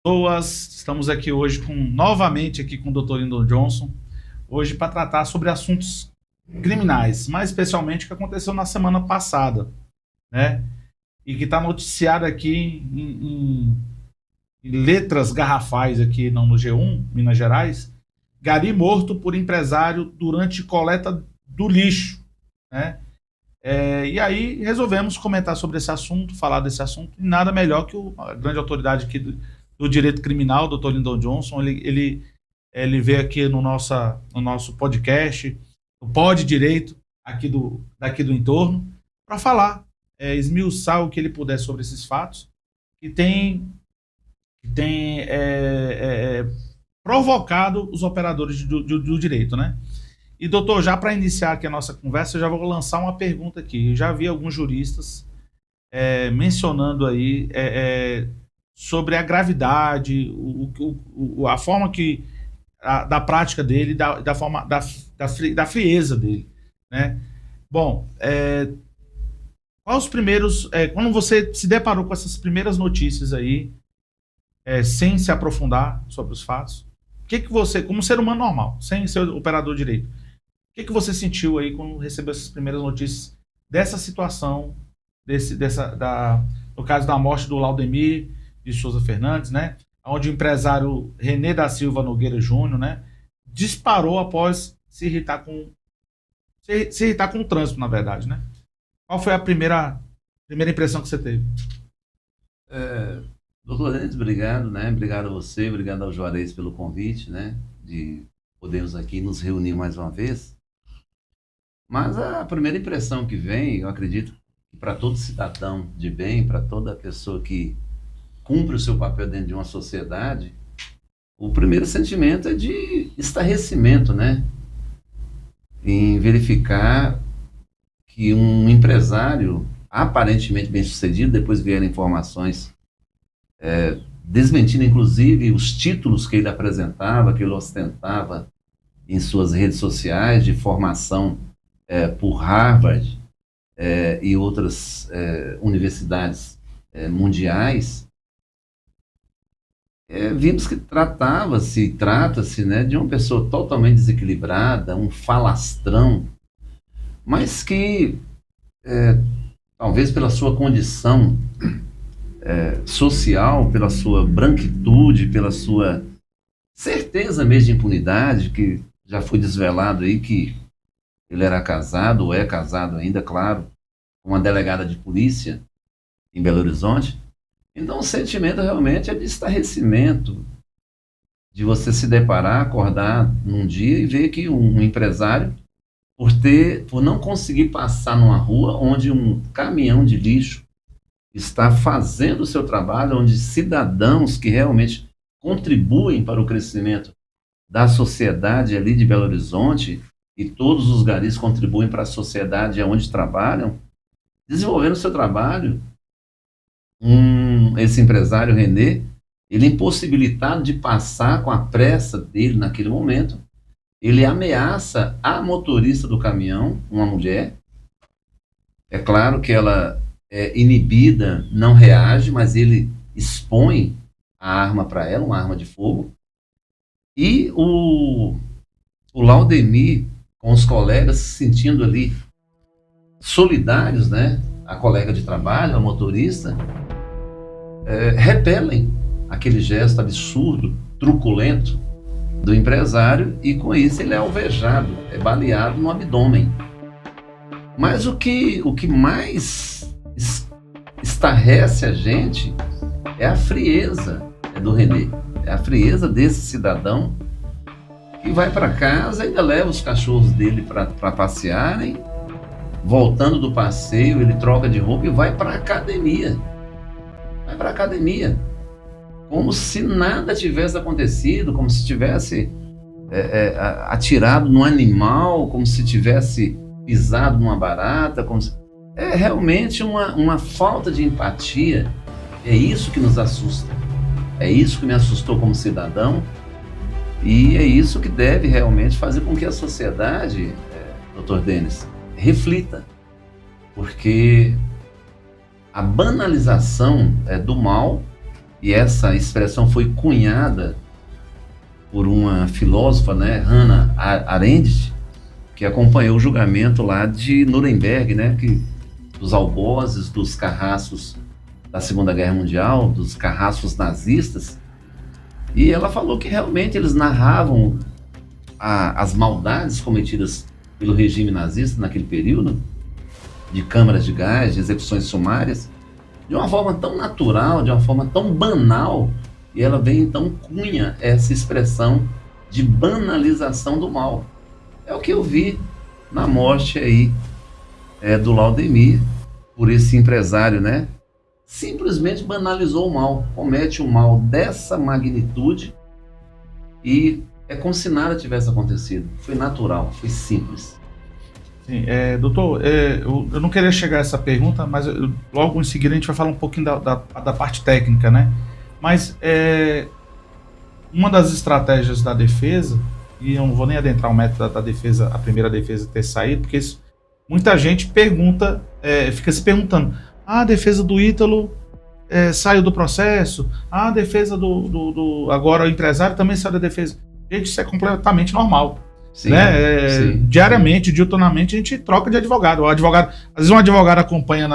Pessoas, estamos aqui hoje novamente aqui com o Dr. Lyndon Johnson, hoje para tratar sobre assuntos criminais, mais especialmente o que aconteceu na semana passada, né? E que está noticiado aqui em letras garrafais aqui no G1, Minas Gerais, gari morto por empresário durante coleta do lixo, né? E aí resolvemos comentar sobre esse assunto, falar desse assunto, e nada melhor que a grande autoridade aqui do direito criminal, o Dr. Lyndon Johnson. Ele veio aqui no nosso podcast, o Pod Direito, daqui do entorno, para falar, esmiuçar o que ele puder sobre esses fatos, que tem provocado os operadores do direito, né? E, doutor, já para iniciar aqui a nossa conversa, eu já vou lançar uma pergunta aqui. Eu já vi alguns juristas mencionando aí sobre a gravidade, a forma da prática dele, da frieza dele, né? Bom, quais os primeiros... quando você se deparou com essas primeiras notícias aí, sem se aprofundar sobre os fatos, o que você, como ser humano normal, sem ser operador de direito, o que você sentiu aí quando recebeu essas primeiras notícias dessa situação, no caso da morte do Laudemir de Souza Fernandes, né? Onde o empresário René da Silva Nogueira Júnior, né, disparou após se irritar com o trânsito, na verdade, né? Qual foi a primeira impressão que você teve? Doutor Denis, obrigado, né? Obrigado a você, obrigado ao Juarez pelo convite, né? De podermos aqui nos reunir mais uma vez. Mas a primeira impressão que vem, eu acredito que para todo cidadão de bem, para toda pessoa que cumpre o seu papel dentro de uma sociedade, o primeiro sentimento é de estarrecimento, né? Em verificar que um empresário aparentemente bem-sucedido, depois vieram informações desmentindo inclusive os títulos que ele apresentava, que ele ostentava em suas redes sociais de formação por Harvard e outras universidades mundiais. Vimos que trata-se, né, de uma pessoa totalmente desequilibrada, um falastrão, mas que talvez pela sua condição social, pela sua branquitude, pela sua certeza mesmo de impunidade, que já foi desvelado aí que ele era casado, ou é casado ainda, claro, com uma delegada de polícia em Belo Horizonte. Então o sentimento realmente é de estarrecimento, de você se deparar, acordar num dia e ver que um empresário, por não conseguir passar numa rua onde um caminhão de lixo está fazendo o seu trabalho, onde cidadãos que realmente contribuem para o crescimento da sociedade ali de Belo Horizonte, e todos os garis contribuem para a sociedade onde trabalham, desenvolvendo o seu trabalho, esse empresário René, ele impossibilitado de passar com a pressa dele naquele momento, ele ameaça a motorista do caminhão, uma mulher. É claro que ela inibida, não reage, mas ele expõe a arma para ela, uma arma de fogo. E o Laudemir, com os colegas, se sentindo ali solidários, né? A colega de trabalho, a motorista, repelem aquele gesto absurdo, truculento do empresário, e com isso ele é alvejado, é baleado no abdômen. Mas o que mais estarrece a gente é a frieza do René, é a frieza desse cidadão que vai para casa e ainda leva os cachorros dele para passearem. Voltando do passeio, ele troca de roupa e vai para a academia. Vai para a academia. Como se nada tivesse acontecido, como se tivesse atirado num animal, como se tivesse pisado numa barata. É realmente uma falta de empatia. É isso que nos assusta. É isso que me assustou como cidadão. E é isso que deve realmente fazer com que a sociedade, Dr. Denis, reflita, porque a banalização do mal e essa expressão foi cunhada por uma filósofa, né, Hannah Arendt, que acompanhou o julgamento lá de Nuremberg, né, dos algozes, dos carrascos da Segunda Guerra Mundial, dos carrascos nazistas, e ela falou que realmente eles narravam as maldades cometidas pelo regime nazista naquele período, de câmaras de gás, de execuções sumárias, de uma forma tão natural, de uma forma tão banal, e ela vem então cunha essa expressão de banalização do mal. É o que eu vi na morte aí do Laudemir, por esse empresário, né? Simplesmente banalizou o mal, comete um mal dessa magnitude e é como se nada tivesse acontecido. Foi natural, foi simples. Sim, doutor, eu não queria chegar a essa pergunta, mas logo em seguida a gente vai falar um pouquinho da parte técnica, né? Mas uma das estratégias da defesa, e eu não vou nem adentrar o método da defesa, a primeira defesa ter saído, porque muita gente pergunta, fica se perguntando, a defesa do Ítalo saiu do processo, a defesa agora o empresário também saiu da defesa. Gente, isso é completamente normal. Sim, né? Sim, diariamente, diuturnamente, a gente troca de advogado. Às vezes um advogado acompanha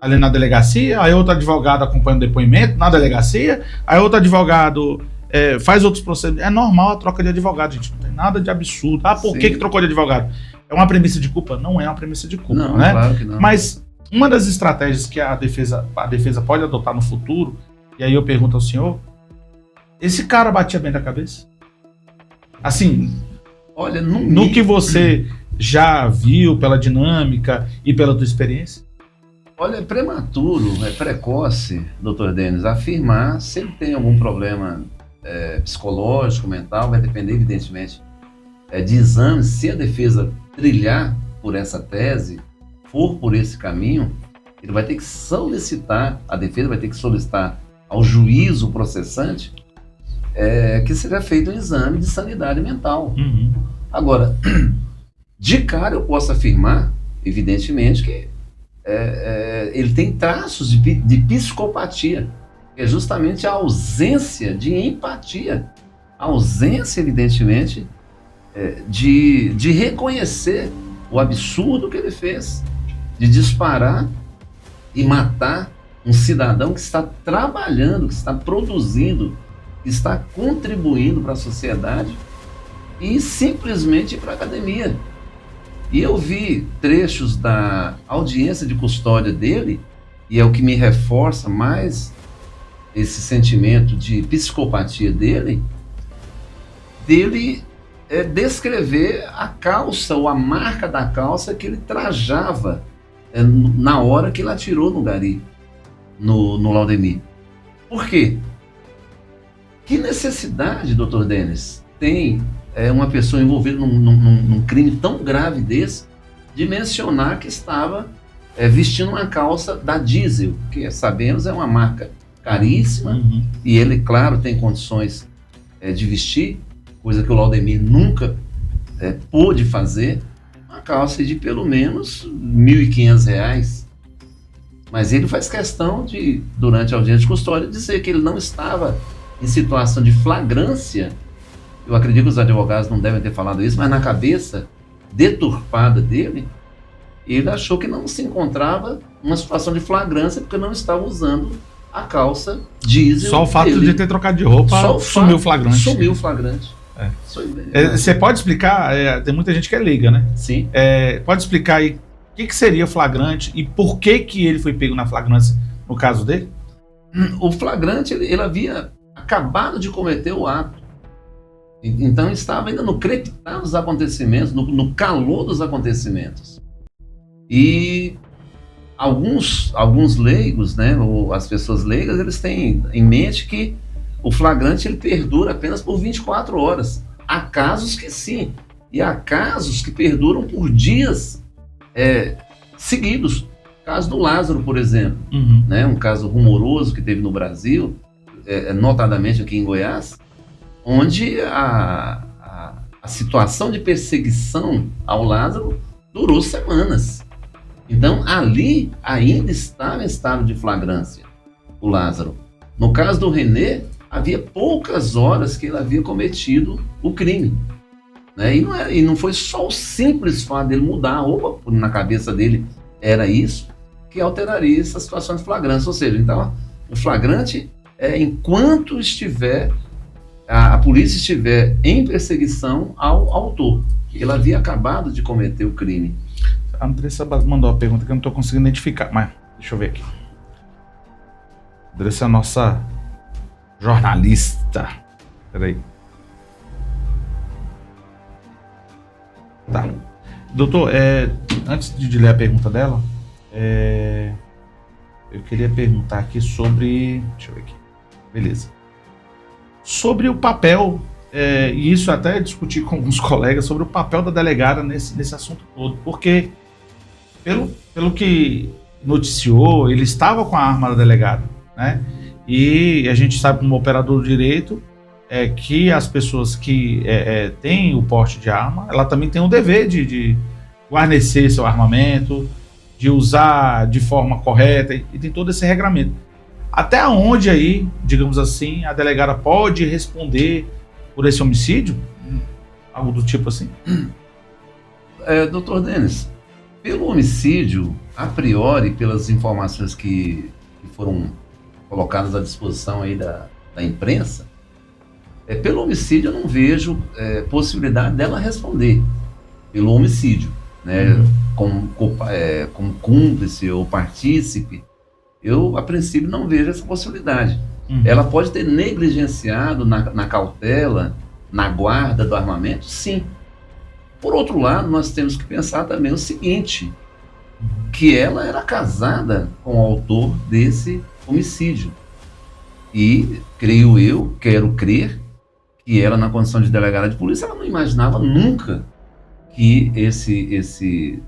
ali na delegacia, aí outro advogado acompanha o depoimento na delegacia, aí outro advogado faz outros procedimentos. É normal a troca de advogado, gente. Não tem nada de absurdo. Por que trocou de advogado? É uma premissa de culpa? Não é uma premissa de culpa, não, né? Claro que não. Mas uma das estratégias que a defesa pode adotar no futuro, e aí eu pergunto ao senhor, esse cara batia bem da cabeça? Assim, olha, no que você já viu pela dinâmica e pela tua experiência? Olha, é prematuro, é precoce, doutor Denis, afirmar se ele tem algum problema psicológico, mental, vai depender, evidentemente, de exames. Se a defesa trilhar por essa tese, for por esse caminho, ele vai ter que solicitar, a defesa vai ter que solicitar ao juízo processante que seja feito um exame de sanidade mental. Uhum. Agora, de cara eu posso afirmar, evidentemente, que ele tem traços de psicopatia, que é justamente a ausência de empatia, a ausência, evidentemente, de reconhecer o absurdo que ele fez, de disparar e matar um cidadão que está trabalhando, que está produzindo, que está contribuindo para a sociedade, e simplesmente ir para a academia. E eu vi trechos da audiência de custódia dele, e é o que me reforça mais esse sentimento de psicopatia dele descrever a calça ou a marca da calça que ele trajava na hora que ele atirou no gari, no Laudemir. Por quê? Que necessidade, doutor Denis, tem uma pessoa envolvida num crime tão grave desse, de mencionar que estava vestindo uma calça da Diesel, que sabemos é uma marca caríssima, uhum. E ele, claro, tem condições de vestir, coisa que o Laudemir nunca pôde fazer, uma calça de pelo menos R$ 1.500. Mas ele faz questão de, durante a audiência de custódia, dizer que ele não estava em situação de flagrância. Eu acredito que os advogados não devem ter falado isso, mas na cabeça deturpada dele, ele achou que não se encontrava numa situação de flagrância porque não estava usando a calça diesel. Só o fato dele. De ter trocado de roupa sumiu o flagrante. Sumiu o flagrante. Você pode explicar? Tem muita gente que é leiga, né? Sim. Pode explicar aí o que seria flagrante e por que ele foi pego na flagrância no caso dele? O flagrante, ele havia acabado de cometer o ato. Então estava ainda no crepitar dos acontecimentos, no calor dos acontecimentos. E alguns leigos, né, ou as pessoas leigas, eles têm em mente que o flagrante ele perdura apenas por 24 horas. Há casos que sim, e há casos que perduram por dias seguidos. O caso do Lázaro, por exemplo, uhum. Né, um caso rumoroso que teve no Brasil, notadamente aqui em Goiás, onde a situação de perseguição ao Lázaro durou semanas. Então, ali ainda estava em estado de flagrância o Lázaro. No caso do René, havia poucas horas que ele havia cometido o crime. Né? E não foi só o simples fato dele mudar a roupa na cabeça dele, era isso que alteraria essa situação de flagrante. Ou seja, então, o flagrante é enquanto a polícia estiver em perseguição ao autor. Ele havia acabado de cometer o crime. A Andressa mandou uma pergunta que eu não estou conseguindo identificar, mas deixa eu ver aqui. A Andressa é a nossa jornalista. Peraí. Tá. Doutor, antes de ler a pergunta dela, eu queria perguntar aqui sobre... Deixa eu ver aqui. Beleza. Sobre o papel, e isso até discuti com alguns colegas, sobre o papel da delegada nesse assunto todo. Porque, pelo que noticiou, ele estava com a arma da delegada, né? E a gente sabe, como operador do direito, que as pessoas que têm o porte de arma, ela também tem o dever de guarnecer seu armamento, de usar de forma correta, e tem todo esse regramento. Até onde aí, digamos assim, a delegada pode responder por esse homicídio? Algo do tipo assim? Doutor Denis, pelo homicídio, a priori, pelas informações que foram colocadas à disposição aí da imprensa, pelo homicídio eu não vejo possibilidade dela responder pelo homicídio, né? Como cúmplice ou partícipe, eu a princípio não vejo essa possibilidade. Ela pode ter negligenciado na cautela, na guarda do armamento, sim. Por outro lado, nós temos que pensar também o seguinte, que ela era casada com o autor desse homicídio. E, creio eu, quero crer, que ela, na condição de delegada de polícia, ela não imaginava nunca que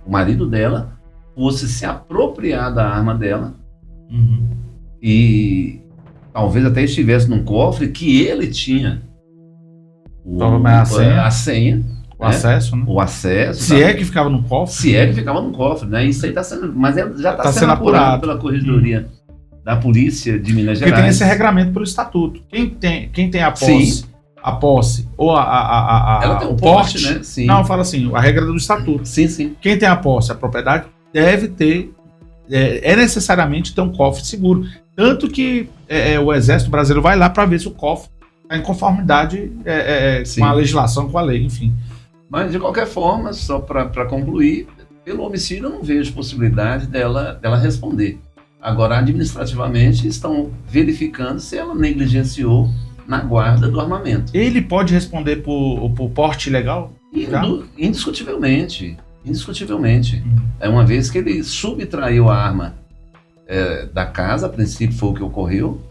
o marido dela fosse se apropriar da arma dela e talvez até estivesse num cofre que ele tinha a senha. O acesso, né? O acesso. Se é que ficava no cofre. Se é que ficava no cofre, né? Isso aí está sendo... Mas já está sendo apurado pela Corregedoria da Polícia de Minas Gerais. Porque tem esse regramento pelo Estatuto. Quem tem a posse... Sim. A posse ou ela tem o porte, né? Sim. Não, fala assim, a regra do Estatuto. Sim, sim. Quem tem a posse, a propriedade, deve ter, necessariamente ter um cofre seguro. Tanto que o Exército Brasileiro vai lá para ver se o cofre está em conformidade com a legislação, com a lei, enfim. Mas, de qualquer forma, só para concluir, pelo homicídio eu não vejo possibilidade dela responder. Agora, administrativamente, estão verificando se ela negligenciou na guarda do armamento. Ele pode responder por porte ilegal? Indiscutivelmente. É uma vez que ele subtraiu a arma da casa, a princípio foi o que ocorreu,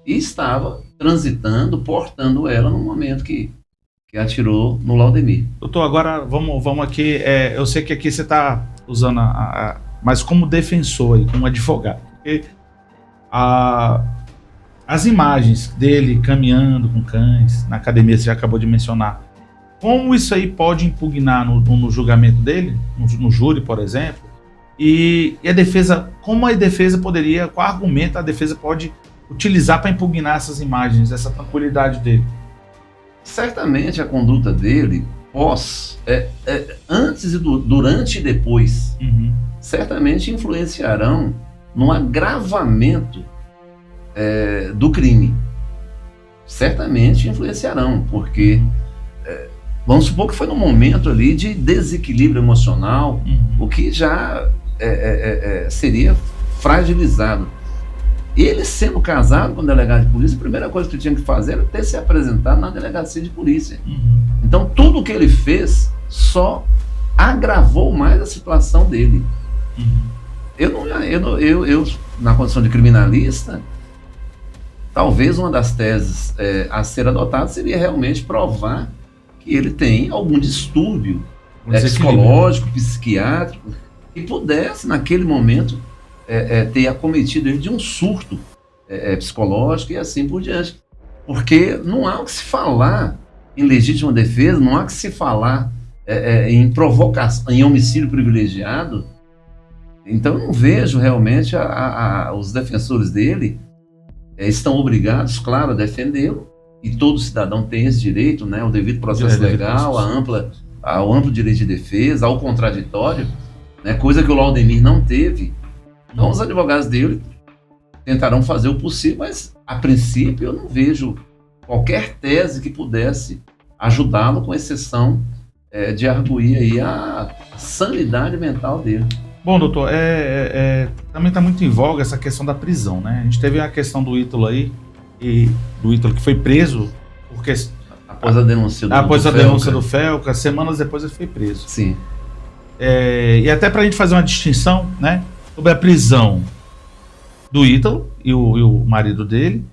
e estava transitando, portando ela no momento que atirou no Laudemir. Doutor, agora vamos aqui, eu sei que aqui você está usando mas como defensor e como advogado, porque as imagens dele caminhando com cães na academia, você já acabou de mencionar, como isso aí pode impugnar no julgamento dele, no júri, por exemplo, e a defesa, como a defesa poderia, qual argumento a defesa pode utilizar para impugnar essas imagens, essa tranquilidade dele? Certamente a conduta dele, antes, durante e depois, certamente influenciarão no agravamento do crime. Certamente influenciarão, porque vamos supor que foi num momento ali de desequilíbrio emocional, o que já seria fragilizado. Ele sendo casado com o delegado de polícia, a primeira coisa que ele tinha que fazer era ter se apresentado na delegacia de polícia. Então tudo o que ele fez só agravou mais a situação dele. Eu, na condição de criminalista, talvez uma das teses a ser adotada seria realmente provar que ele tem algum distúrbio psicológico, psiquiátrico, que pudesse, naquele momento, ter acometido ele de um surto psicológico e assim por diante. Porque não há o que se falar em legítima defesa, não há o que se falar em provocação, em homicídio privilegiado. Então eu não vejo realmente os defensores dele estão obrigados, claro, a defendê-lo, e todo cidadão tem esse direito, né, o devido processo legal, ao amplo direito de defesa, ao contraditório, né, coisa que o Laudemir não teve. Então os advogados dele tentarão fazer o possível, mas a princípio eu não vejo qualquer tese que pudesse ajudá-lo, com exceção de arguir aí a sanidade mental dele. Bom, doutor, também está muito em voga essa questão da prisão, né? A gente teve a questão do Ítalo aí, do Ítalo que foi preso porque após a denúncia do Felca, semanas depois ele foi preso. Sim. E até para a gente fazer uma distinção, né, sobre a prisão do Ítalo e o marido dele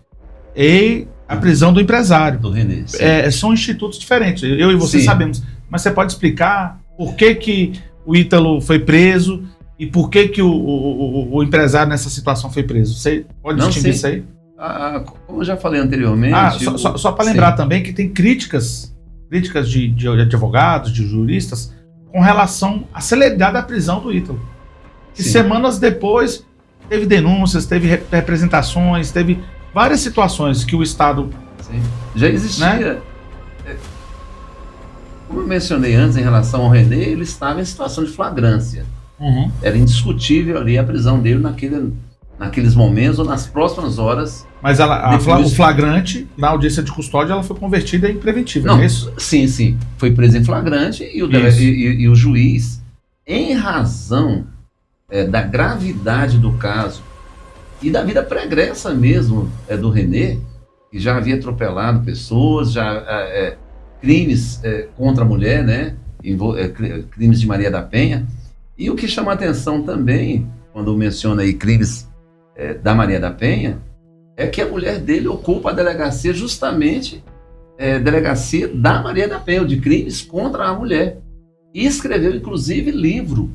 e a prisão do empresário. Do René. São institutos diferentes. Eu e você sabemos. Mas você pode explicar por que o Ítalo foi preso e por que o empresário nessa situação foi preso? Você pode distinguir isso aí? Como eu já falei anteriormente... Só para lembrar também que tem críticas de advogados, de juristas, com relação à celeridade da prisão do Ítalo. Que semanas depois teve denúncias, teve representações, teve várias situações que o Estado... Sim. Já existia... Né? Como eu mencionei antes em relação ao René, ele estava em situação de flagrância. Uhum. Era indiscutível ali a prisão dele naqueles momentos ou nas próximas horas. Mas o flagrante, na audiência de custódia, ela foi convertida em preventiva, não é isso? Sim. Foi preso em flagrante e o juiz, em razão da gravidade do caso e da vida pregressa mesmo do René, que já havia atropelado pessoas, crimes contra a mulher, né? Crimes de Maria da Penha. E o que chama a atenção também, quando menciona aí crimes da Maria da Penha, é que a mulher dele ocupa a delegacia justamente delegacia da Maria da Penha, de crimes contra a mulher. E escreveu, inclusive, livro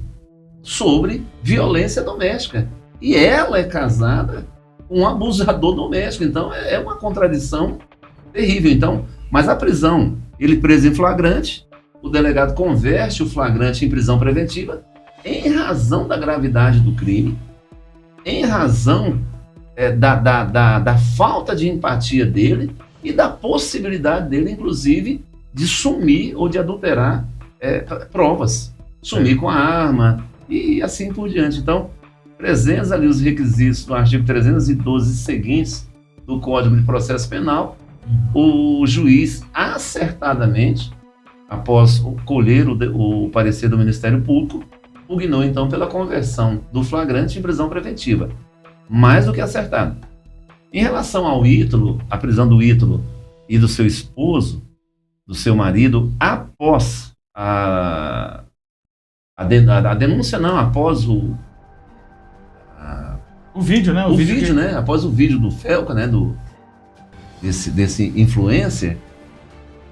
sobre violência doméstica. E ela é casada com um abusador doméstico. Então, é uma contradição terrível. Então, mas a prisão, ele preso em flagrante, o delegado converte o flagrante em prisão preventiva em razão da gravidade do crime, em razão da falta de empatia dele e da possibilidade dele, inclusive, de sumir ou de adulterar provas. Sumir com a arma e assim por diante. Então, presentes ali os requisitos do artigo 312 e seguintes do Código de Processo Penal, o juiz acertadamente, após colher o parecer do Ministério Público, pugnou então pela conversão do flagrante em prisão preventiva. Mais do que acertado. Em relação ao Ítalo, a prisão do Ítalo e do seu esposo, do seu marido, após a denúncia, não, após o vídeo, né? Né? Após o vídeo do Felca, né? Desse influencer,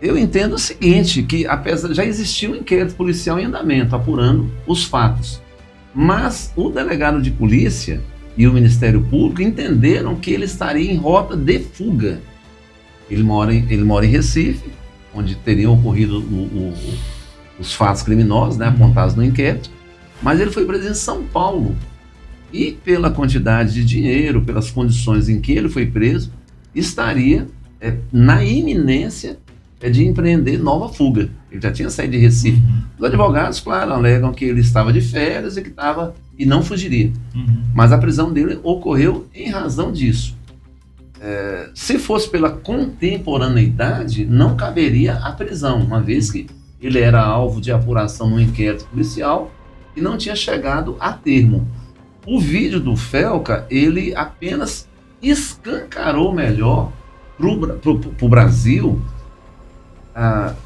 eu entendo o seguinte, que apesar já existia um inquérito policial em andamento, apurando os fatos, mas o delegado de polícia e o Ministério Público entenderam que ele estaria em rota de fuga. Ele mora em Recife, onde teriam ocorrido os fatos criminosos, né, apontados no inquérito, mas ele foi preso em São Paulo. E pela quantidade de dinheiro, pelas condições em que ele foi preso, estaria na iminência de empreender nova fuga. Ele já tinha saído de Recife. Os advogados, claro, alegam que ele estava de férias e não fugiria. Mas a prisão dele ocorreu em razão disso. Se fosse pela contemporaneidade, não caberia a prisão, uma vez que ele era alvo de apuração no inquérito policial e não tinha chegado a termo. O vídeo do Felca, ele apenas escancarou melhor para o Brasil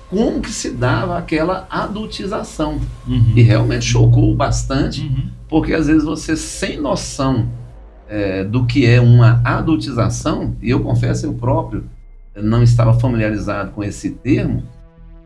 como que se dava aquela adultização. E realmente chocou bastante, porque às vezes você, sem noção do que é uma adultização, e eu confesso, eu próprio não estava familiarizado com esse termo,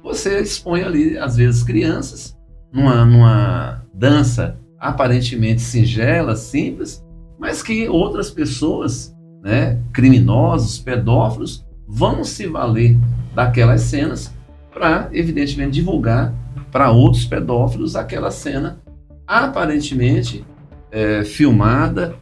você expõe ali, às vezes, crianças numa dança aparentemente singela, simples, mas que outras pessoas, né, criminosos, pedófilos, vão se valer daquelas cenas para, evidentemente, divulgar para outros pedófilos aquela cena aparentemente filmada,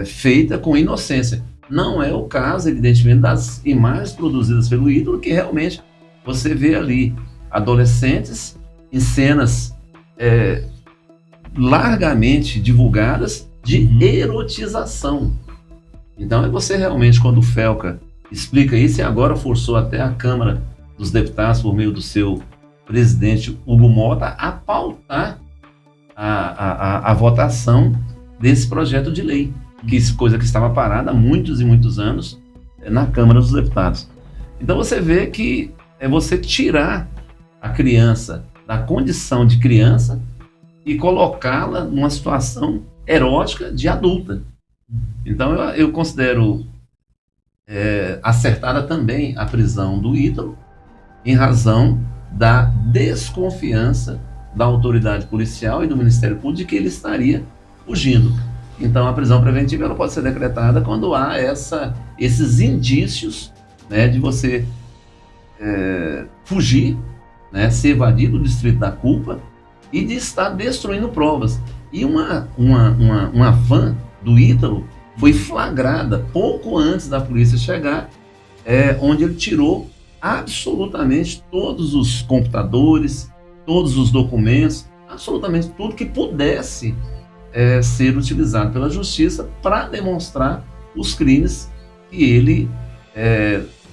feita com inocência. Não é o caso, evidentemente, das imagens produzidas pelo Ítalo, que realmente você vê ali adolescentes em cenas largamente divulgadas de erotização. Então é você realmente, quando o Felca explica isso, e agora forçou até a Câmara dos Deputados, por meio do seu presidente Hugo Mota, a pautar a votação desse projeto de lei, coisa que estava parada há muitos e muitos anos na Câmara dos Deputados. Então você vê que é você tirar a criança da condição de criança e colocá-la numa situação erótica de adulta. Então eu considero acertada também a prisão do Ítalo, em razão da desconfiança da autoridade policial e do Ministério Público de que ele estaria fugindo. Então a prisão preventiva ela pode ser decretada quando há esses indícios, né, de você fugir, né, se evadir do distrito da culpa e de estar destruindo provas. E uma van do Ítalo foi flagrada pouco antes da polícia chegar, onde ele tirou absolutamente todos os computadores, todos os documentos, absolutamente tudo que pudesse ser utilizado pela justiça para demonstrar os crimes que ele,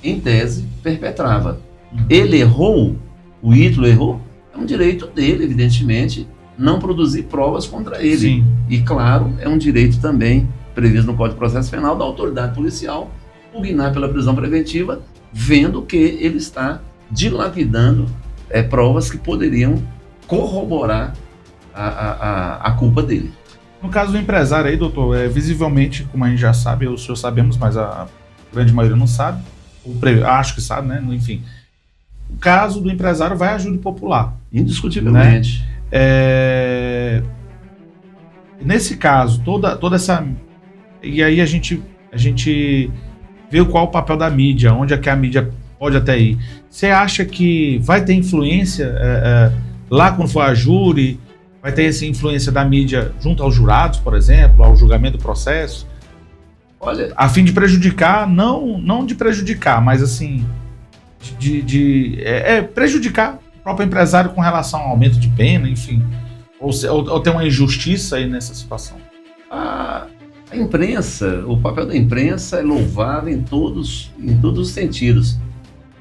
em tese, perpetrava. Ele errou, o Ítalo errou, é um direito dele, evidentemente, não produzir provas contra ele. Sim. E, claro, é um direito também previsto no Código de Processo Penal da autoridade policial pugnar pela prisão preventiva, vendo que ele está dilapidando provas que poderiam corroborar a culpa dele. No caso do empresário aí, doutor, visivelmente, como a gente já sabe, o senhor sabemos, mas a grande maioria não sabe, acho que sabe, né? Enfim, o caso do empresário vai à júri popular. Indiscutivelmente. Né? Nesse caso, toda essa... E aí a gente vê qual o papel da mídia, onde é que a mídia pode até ir. Você acha que vai ter influência lá quando for a júri? Vai ter essa influência da mídia junto aos jurados, por exemplo, ao julgamento do processo? Olha, a fim de prejudicar, não de prejudicar, mas assim, de prejudicar o próprio empresário com relação ao aumento de pena, enfim. Ou tem uma injustiça aí nessa situação? A imprensa, o papel da imprensa é louvável em todos os sentidos.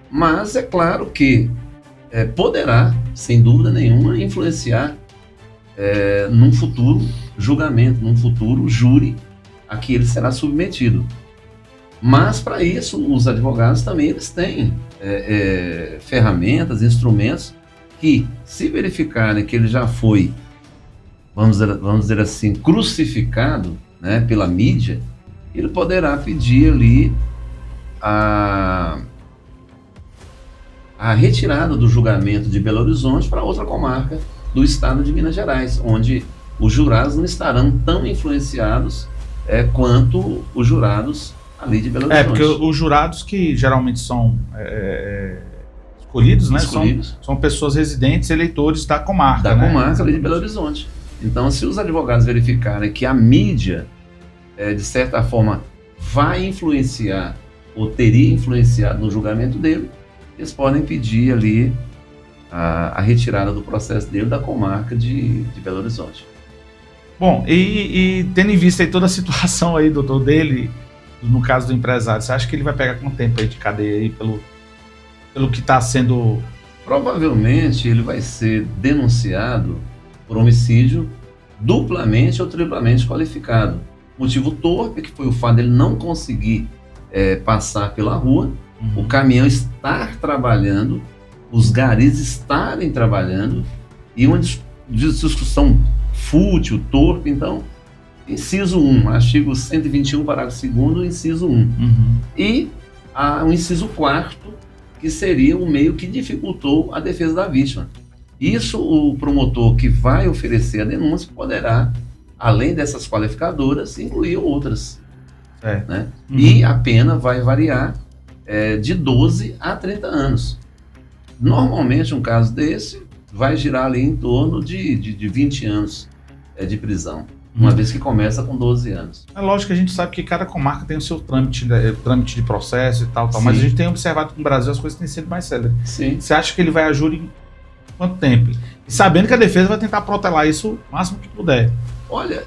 Mas é claro que poderá, sem dúvida nenhuma, influenciar num futuro julgamento, num futuro júri a que ele será submetido. Mas para isso os advogados também eles têm ferramentas, instrumentos que, se verificarem que ele já foi, vamos dizer assim, crucificado, né, pela mídia, ele poderá pedir ali a retirada do julgamento de Belo Horizonte para outra comarca do estado de Minas Gerais, onde os jurados não estarão tão influenciados quanto os jurados ali de Belo Horizonte. Porque os jurados que geralmente são escolhidos, né, são pessoas residentes, eleitores da comarca. Da comarca ali de Belo Horizonte. Então, se os advogados verificarem que a mídia, de certa forma, vai influenciar ou teria influenciado no julgamento dele, eles podem pedir ali a retirada do processo dele da comarca de Belo Horizonte. Bom, e tendo em vista aí toda a situação aí, doutor, dele, no caso do empresário, você acha que ele vai pegar quanto tempo aí de cadeia aí pelo que está sendo... Provavelmente ele vai ser denunciado por homicídio duplamente ou triplamente qualificado. Motivo torpe, que foi o fato dele não conseguir passar pela rua, o caminhão estar trabalhando, os garis estarem trabalhando, e uma discussão fútil, torpe. Então, inciso 1, artigo 121, parágrafo 2º, inciso 1. E o inciso 4º, que seria o meio que dificultou a defesa da vítima. Isso, o promotor que vai oferecer a denúncia poderá, além dessas qualificadoras, incluir outras. Né? E a pena vai variar de 12 a 30 anos. Normalmente, um caso desse vai girar ali em torno de 20 anos de prisão. uma vez que começa com 12 anos. É lógico que a gente sabe que cada comarca tem o seu trâmite de processo e tal, mas a gente tem observado que no Brasil as coisas têm sido mais céleres. Sim. Você acha que ele vai a júri em quanto tempo? E sabendo que a defesa vai tentar protelar isso o máximo que puder. Olha,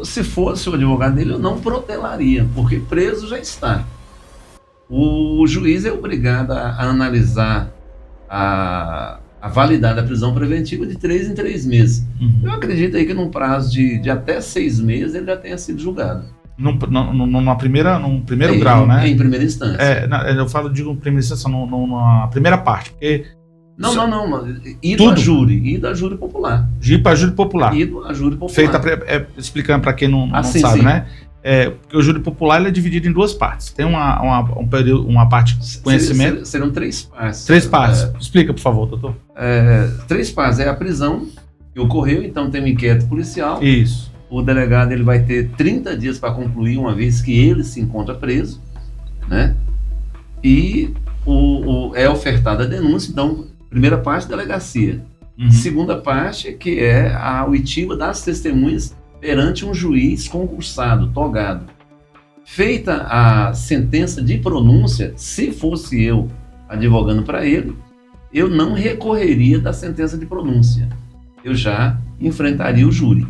se fosse o advogado dele, eu não protelaria, porque preso já está. O juiz é obrigado a analisar a validade da prisão preventiva de 3 em 3 meses. Eu acredito aí que num prazo de até 6 meses ele já tenha sido julgado. Num primeiro grau, né? Em primeira instância. Eu digo primeira instância, numa primeira parte, porque... Não. Ido a júri popular. Ir para júri popular. Ido a júri popular. Feita, explicando para quem não sabe, sim. Né? Porque o júri popular ele é dividido em 2 partes. Tem uma parte de conhecimento. Serão 3 partes. 3 partes. Explica, por favor, doutor. 3 partes. É a prisão que ocorreu, então tem um inquérito policial. Isso. O delegado ele vai ter 30 dias para concluir, uma vez que ele se encontra preso, né? E é ofertada a denúncia, então, primeira parte, delegacia. Segunda parte, que é a oitiva das testemunhas perante um juiz concursado, togado. Feita a sentença de pronúncia, se fosse eu advogando para ele, eu não recorreria da sentença de pronúncia. Eu já enfrentaria o júri.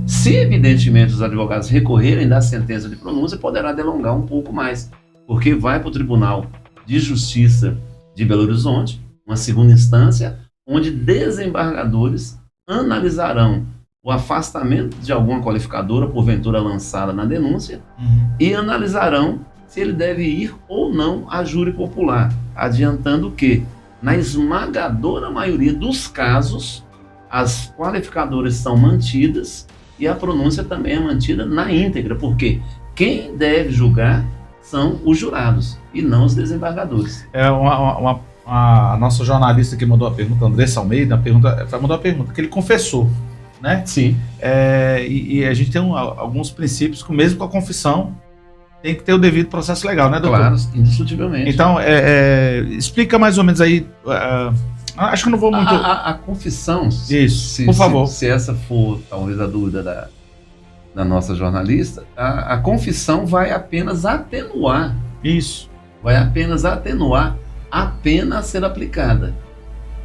Se, evidentemente, os advogados recorrerem da sentença de pronúncia, poderá delongar um pouco mais, porque vai para o Tribunal de Justiça de Belo Horizonte, uma segunda instância, onde desembargadores analisarão o afastamento de alguma qualificadora, porventura lançada na denúncia, e analisarão se ele deve ir ou não a júri popular, adiantando que, na esmagadora maioria dos casos, as qualificadoras são mantidas e a pronúncia também é mantida na íntegra, porque quem deve julgar são os jurados e não os desembargadores. A nossa jornalista que mandou a pergunta, Andressa Almeida, mandou a pergunta que ele confessou, né? Sim. E a gente tem alguns princípios que mesmo com a confissão tem que ter o devido processo legal, né, doutor? Claro, indiscutivelmente. Então, explica mais ou menos aí... acho que eu não vou muito... A confissão... Isso, por favor. Se essa for, talvez, a dúvida da nossa jornalista, a confissão vai apenas atenuar. Isso. Vai apenas atenuar a pena a ser aplicada.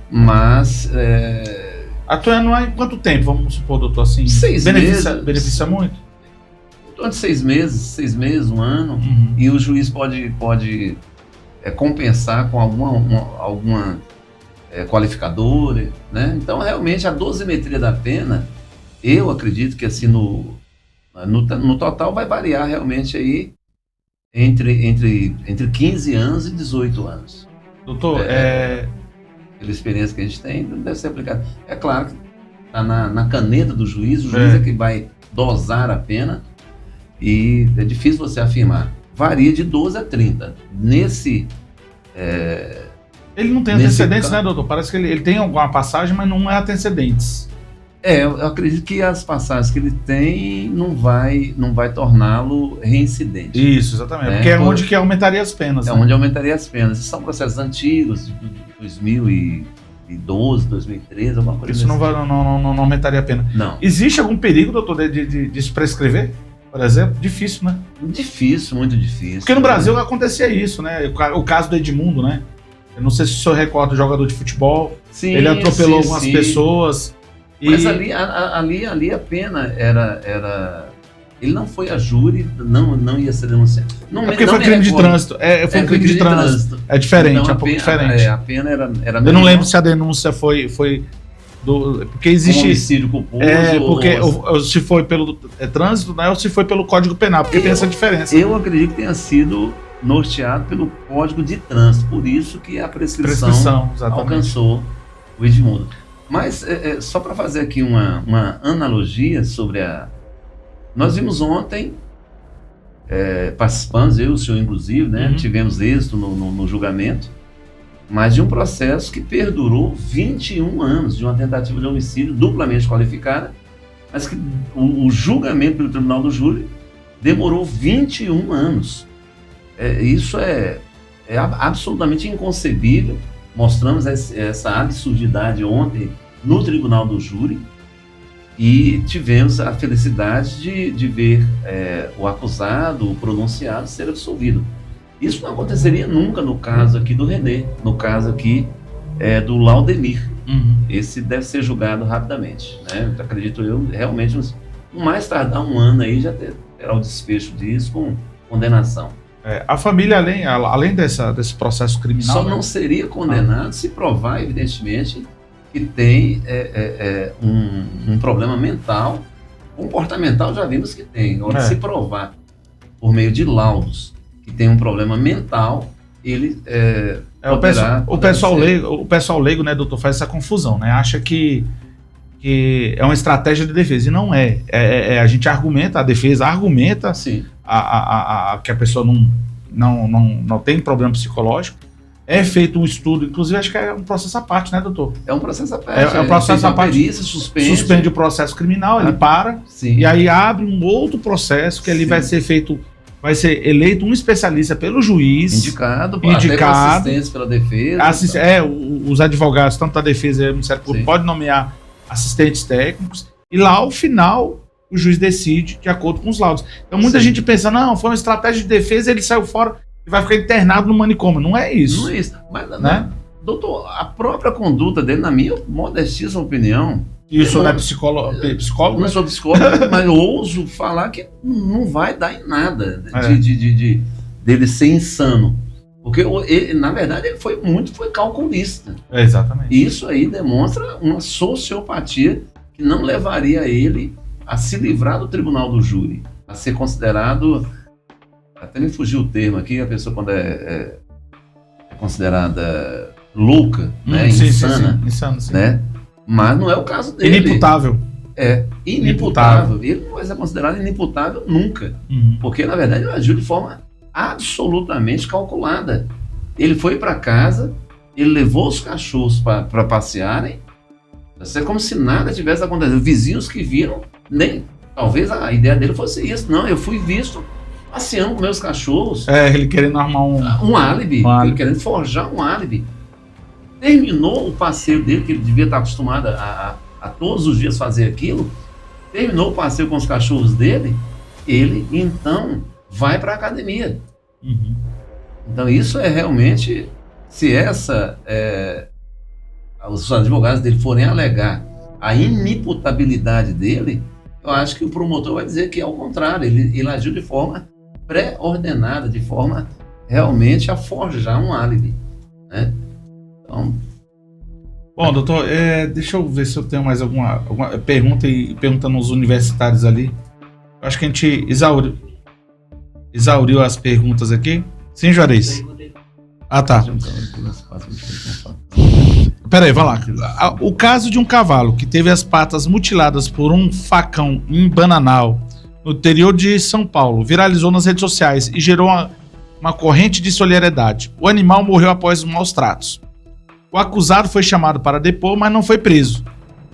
Mas... Atenuar em quanto tempo, vamos supor, doutor? Assim, 6 meses. Beneficia muito? Em torno de 6 meses, 1 ano. E o juiz pode compensar com alguma qualificadora, né? Então, realmente, a dosimetria da pena, eu acredito que assim no total vai variar realmente aí entre 15 anos e 18 anos. Doutor, pela experiência que a gente tem, deve ser aplicado. É claro que está na caneta do juiz, o juiz é que vai dosar a pena e é difícil você afirmar. Varia de 12 a 30. Ele não tem antecedentes, né, doutor? Parece que ele tem alguma passagem, mas não é antecedentes. Eu acredito que as passagens que ele tem não vai torná-lo reincidente. Isso, exatamente. Porque onde que aumentaria as penas. É, né? Onde aumentaria as penas. São processos antigos, de 2012, 2013, alguma coisa assim. Isso não aumentaria a pena. Não. Existe algum perigo, doutor, de se prescrever? Por exemplo? Difícil, né? Difícil, muito difícil. Porque no Brasil acontecia isso, né? O caso do Edmundo, né? Eu não sei se o senhor recorda o jogador de futebol. Sim, ele atropelou algumas pessoas. Mas ali a pena era... Ele não foi a júri, não ia ser denunciado. Porque foi crime de trânsito. Foi um crime de trânsito. É diferente, então, é um pouco diferente. A pena era eu não lembro se a denúncia foi porque existe... homicídio culposo. Porque se foi pelo trânsito, né, ou se foi pelo Código Penal, porque tem essa diferença. Eu acredito que tenha sido norteado pelo Código de Trânsito, por isso que a prescrição alcançou o Edmundo. Mas, só para fazer aqui uma analogia sobre nós vimos ontem, participamos, eu e o senhor inclusive, né, tivemos êxito no julgamento, mas de um processo que perdurou 21 anos, de uma tentativa de homicídio duplamente qualificada, mas que o julgamento pelo Tribunal do Júri demorou 21 anos. Isso é absolutamente inconcebível. Mostramos essa absurdidade ontem no Tribunal do Júri e tivemos a felicidade de ver o acusado, o pronunciado, ser absolvido. Isso não aconteceria nunca no caso aqui do René, no caso aqui do Laudemir. Esse deve ser julgado rapidamente, né? Acredito eu, realmente, mais tardar um ano aí já terá o desfecho disso com condenação. A família, além desse processo criminal... Só não seria condenado se provar, evidentemente, que tem um problema mental. Comportamental já vimos que tem. Agora, se provar por meio de laudos que tem um problema mental, ele o pessoal leigo, né, doutor, faz essa confusão, né? Acha que é uma estratégia de defesa, e não é. A gente argumenta, a defesa argumenta que a pessoa não tem problema psicológico. É feito um estudo, inclusive acho que é um processo à parte, né, doutor? É um processo à parte. É um processo à parte. Perícia, suspende o processo criminal, ele para, e aí abre um outro processo que ali vai ser eleito um especialista pelo juiz. Indicado até com assistência pela defesa. Os advogados, tanto da defesa e do Ministério Público, podem nomear assistentes técnicos, e lá ao final o juiz decide de acordo com os laudos. Então muita gente pensa, não, foi uma estratégia de defesa, ele saiu fora e vai ficar internado no manicômio. Não é isso. Não é isso. Mas, né? Doutor, a própria conduta dele, na minha modestíssima opinião... E o senhor não é psicólogo? Não sou psicólogo, mas eu ouso falar que não vai dar em nada dele ser insano. Porque, ele, na verdade, ele foi calculista. Exatamente. E isso aí demonstra uma sociopatia que não levaria ele a se livrar do tribunal do júri, a ser considerado... Até me fugiu o termo aqui, a pessoa quando é considerada louca, né, insana, insano, sim. Né? Mas não é o caso dele. Inimputável. Inimputável. Ele não vai ser considerado inimputável nunca. Porque, na verdade, ele agiu de forma absolutamente calculada. Ele foi para casa, ele levou os cachorros para passearem, é como se nada tivesse acontecido. Vizinhos que viram, talvez a ideia dele fosse isso. Não, eu fui visto passeando com meus cachorros. Ele querendo armar um álibi. Ele querendo forjar um álibi. Terminou o passeio dele, que ele devia estar acostumado a todos os dias fazer aquilo. Terminou o passeio com os cachorros dele, ele então vai para a academia. Então isso é realmente, se os advogados dele forem alegar a inimputabilidade dele, eu acho que o promotor vai dizer que é o contrário, ele agiu de forma pré-ordenada, de forma realmente a forjar um álibi, né? Então... Bom, doutor, deixa eu ver se eu tenho mais alguma pergunta nos universitários ali. Eu acho que a gente exauriu as perguntas aqui. Sim, Juarez? Ah, tá. Peraí, vai lá. O caso de um cavalo que teve as patas mutiladas por um facão em Bananal, no interior de São Paulo, viralizou nas redes sociais e gerou uma corrente de solidariedade. O animal morreu após os maus tratos. O acusado foi chamado para depor, mas não foi preso.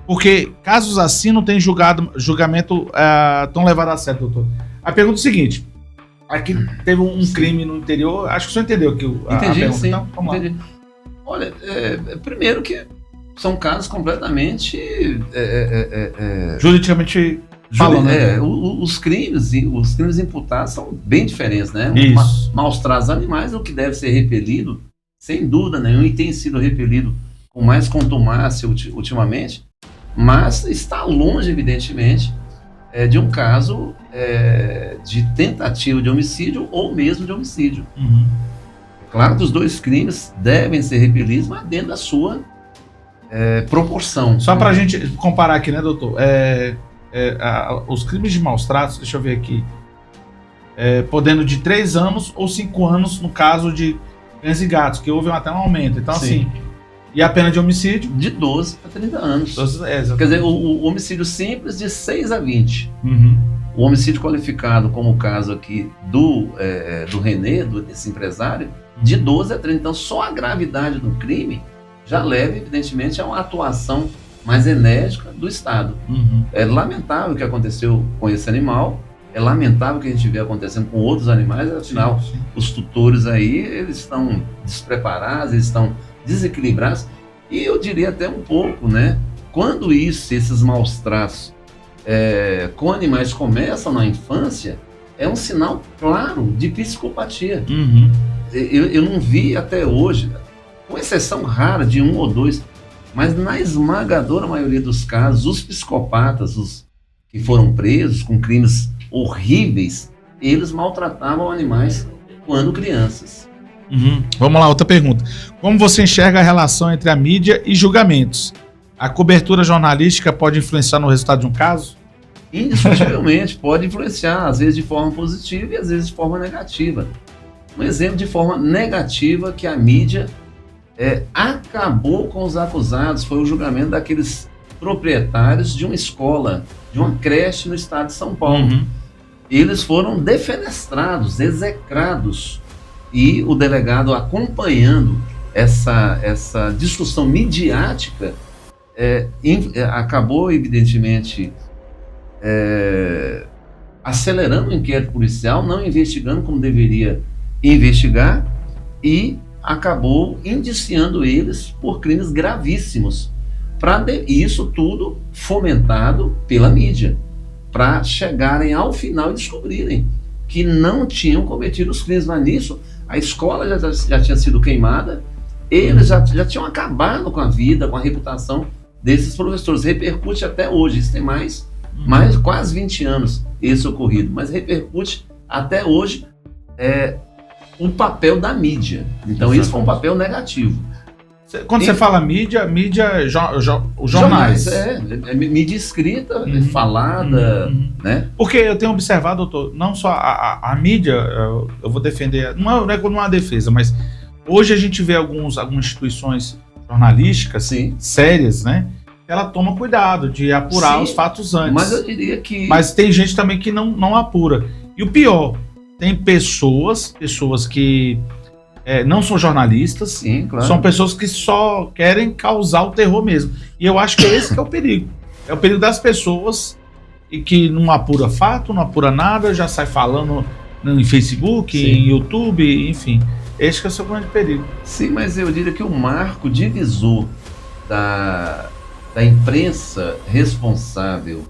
Porque casos assim não tem julgamento tão levado a sério, doutor. A pergunta é o seguinte. Aqui teve um crime no interior. Acho que o senhor entendeu que Entendi, pergunta. sim. Então, vamos lá. Olha, primeiro que são casos completamente... juridicamente falando, né? Os crimes imputados são bem diferentes, né? Isso. Maus tratos animais, o que deve ser repelido, sem dúvida nenhuma, e tem sido repelido com mais contumácia ultimamente, mas está longe, evidentemente, de um caso de tentativa de homicídio ou mesmo de homicídio. Claro que os dois crimes devem ser repelidos, mas dentro da sua proporção. Só para a gente comparar aqui, né, doutor? Os crimes de maus tratos, deixa eu ver aqui, podendo de 3 anos ou 5 anos no caso de cães e gatos, que houve até um aumento. Então, sim. Assim, e a pena de homicídio? De 12 a 30 anos. Quer dizer, o homicídio simples de 6 a 20. O homicídio qualificado, como o caso aqui do René, desse empresário, de 12 a 30. Então, só a gravidade do crime já leva, evidentemente, a uma atuação mais enérgica do Estado. É lamentável o que aconteceu com esse animal, é lamentável o que a gente vê acontecendo com outros animais, afinal, sim. Os tutores aí, eles estão despreparados, eles estão desequilibrados, e eu diria até um pouco, né, quando esses maus tratos com animais começam na infância é um sinal claro de psicopatia. Uhum. Eu não vi até hoje, com exceção rara de 1 ou 2, mas na esmagadora maioria dos casos, os psicopatas, os que foram presos com crimes horríveis, eles maltratavam animais quando crianças. Uhum. Vamos lá, outra pergunta. Como você enxerga a relação entre a mídia e julgamentos? A cobertura jornalística pode influenciar no resultado de um caso? Indiscutivelmente, pode influenciar, às vezes de forma positiva e às vezes de forma negativa. Um exemplo de forma negativa que a mídia acabou com os acusados foi o julgamento daqueles proprietários de uma escola, de uma creche no estado de São Paulo. Uhum. Eles foram defenestrados, execrados, e o delegado acompanhando essa discussão midiática acabou, evidentemente, acelerando o inquérito policial, não investigando como deveria investigar, e acabou indiciando eles por crimes gravíssimos. Isso tudo fomentado pela mídia, para chegarem ao final e descobrirem que não tinham cometido os crimes. Mas nisso, a escola já tinha sido queimada, eles já tinham acabado com a vida, com a reputação desses professores. Repercute até hoje, isso tem mais quase 20 anos esse ocorrido, mas repercute até hoje o papel da mídia. Então isso foi um papel negativo. Quando você fala mídia, os jornais. Mídia escrita, falada, né? Porque eu tenho observado, doutor, não só a mídia, eu vou defender, não é uma defesa, mas hoje a gente vê algumas instituições jornalísticas sérias, né? Ela toma cuidado de apurar os fatos antes. Mas eu diria que... Mas tem gente também que não apura. E o pior, tem pessoas que não são jornalistas, sim, claro, são pessoas que só querem causar o terror mesmo. E eu acho que esse que é o perigo. É o perigo das pessoas e que não apura fato, não apura nada, já sai falando em Facebook, em YouTube, enfim. Esse que é o seu grande perigo. Sim, mas eu diria que o marco divisor da imprensa responsável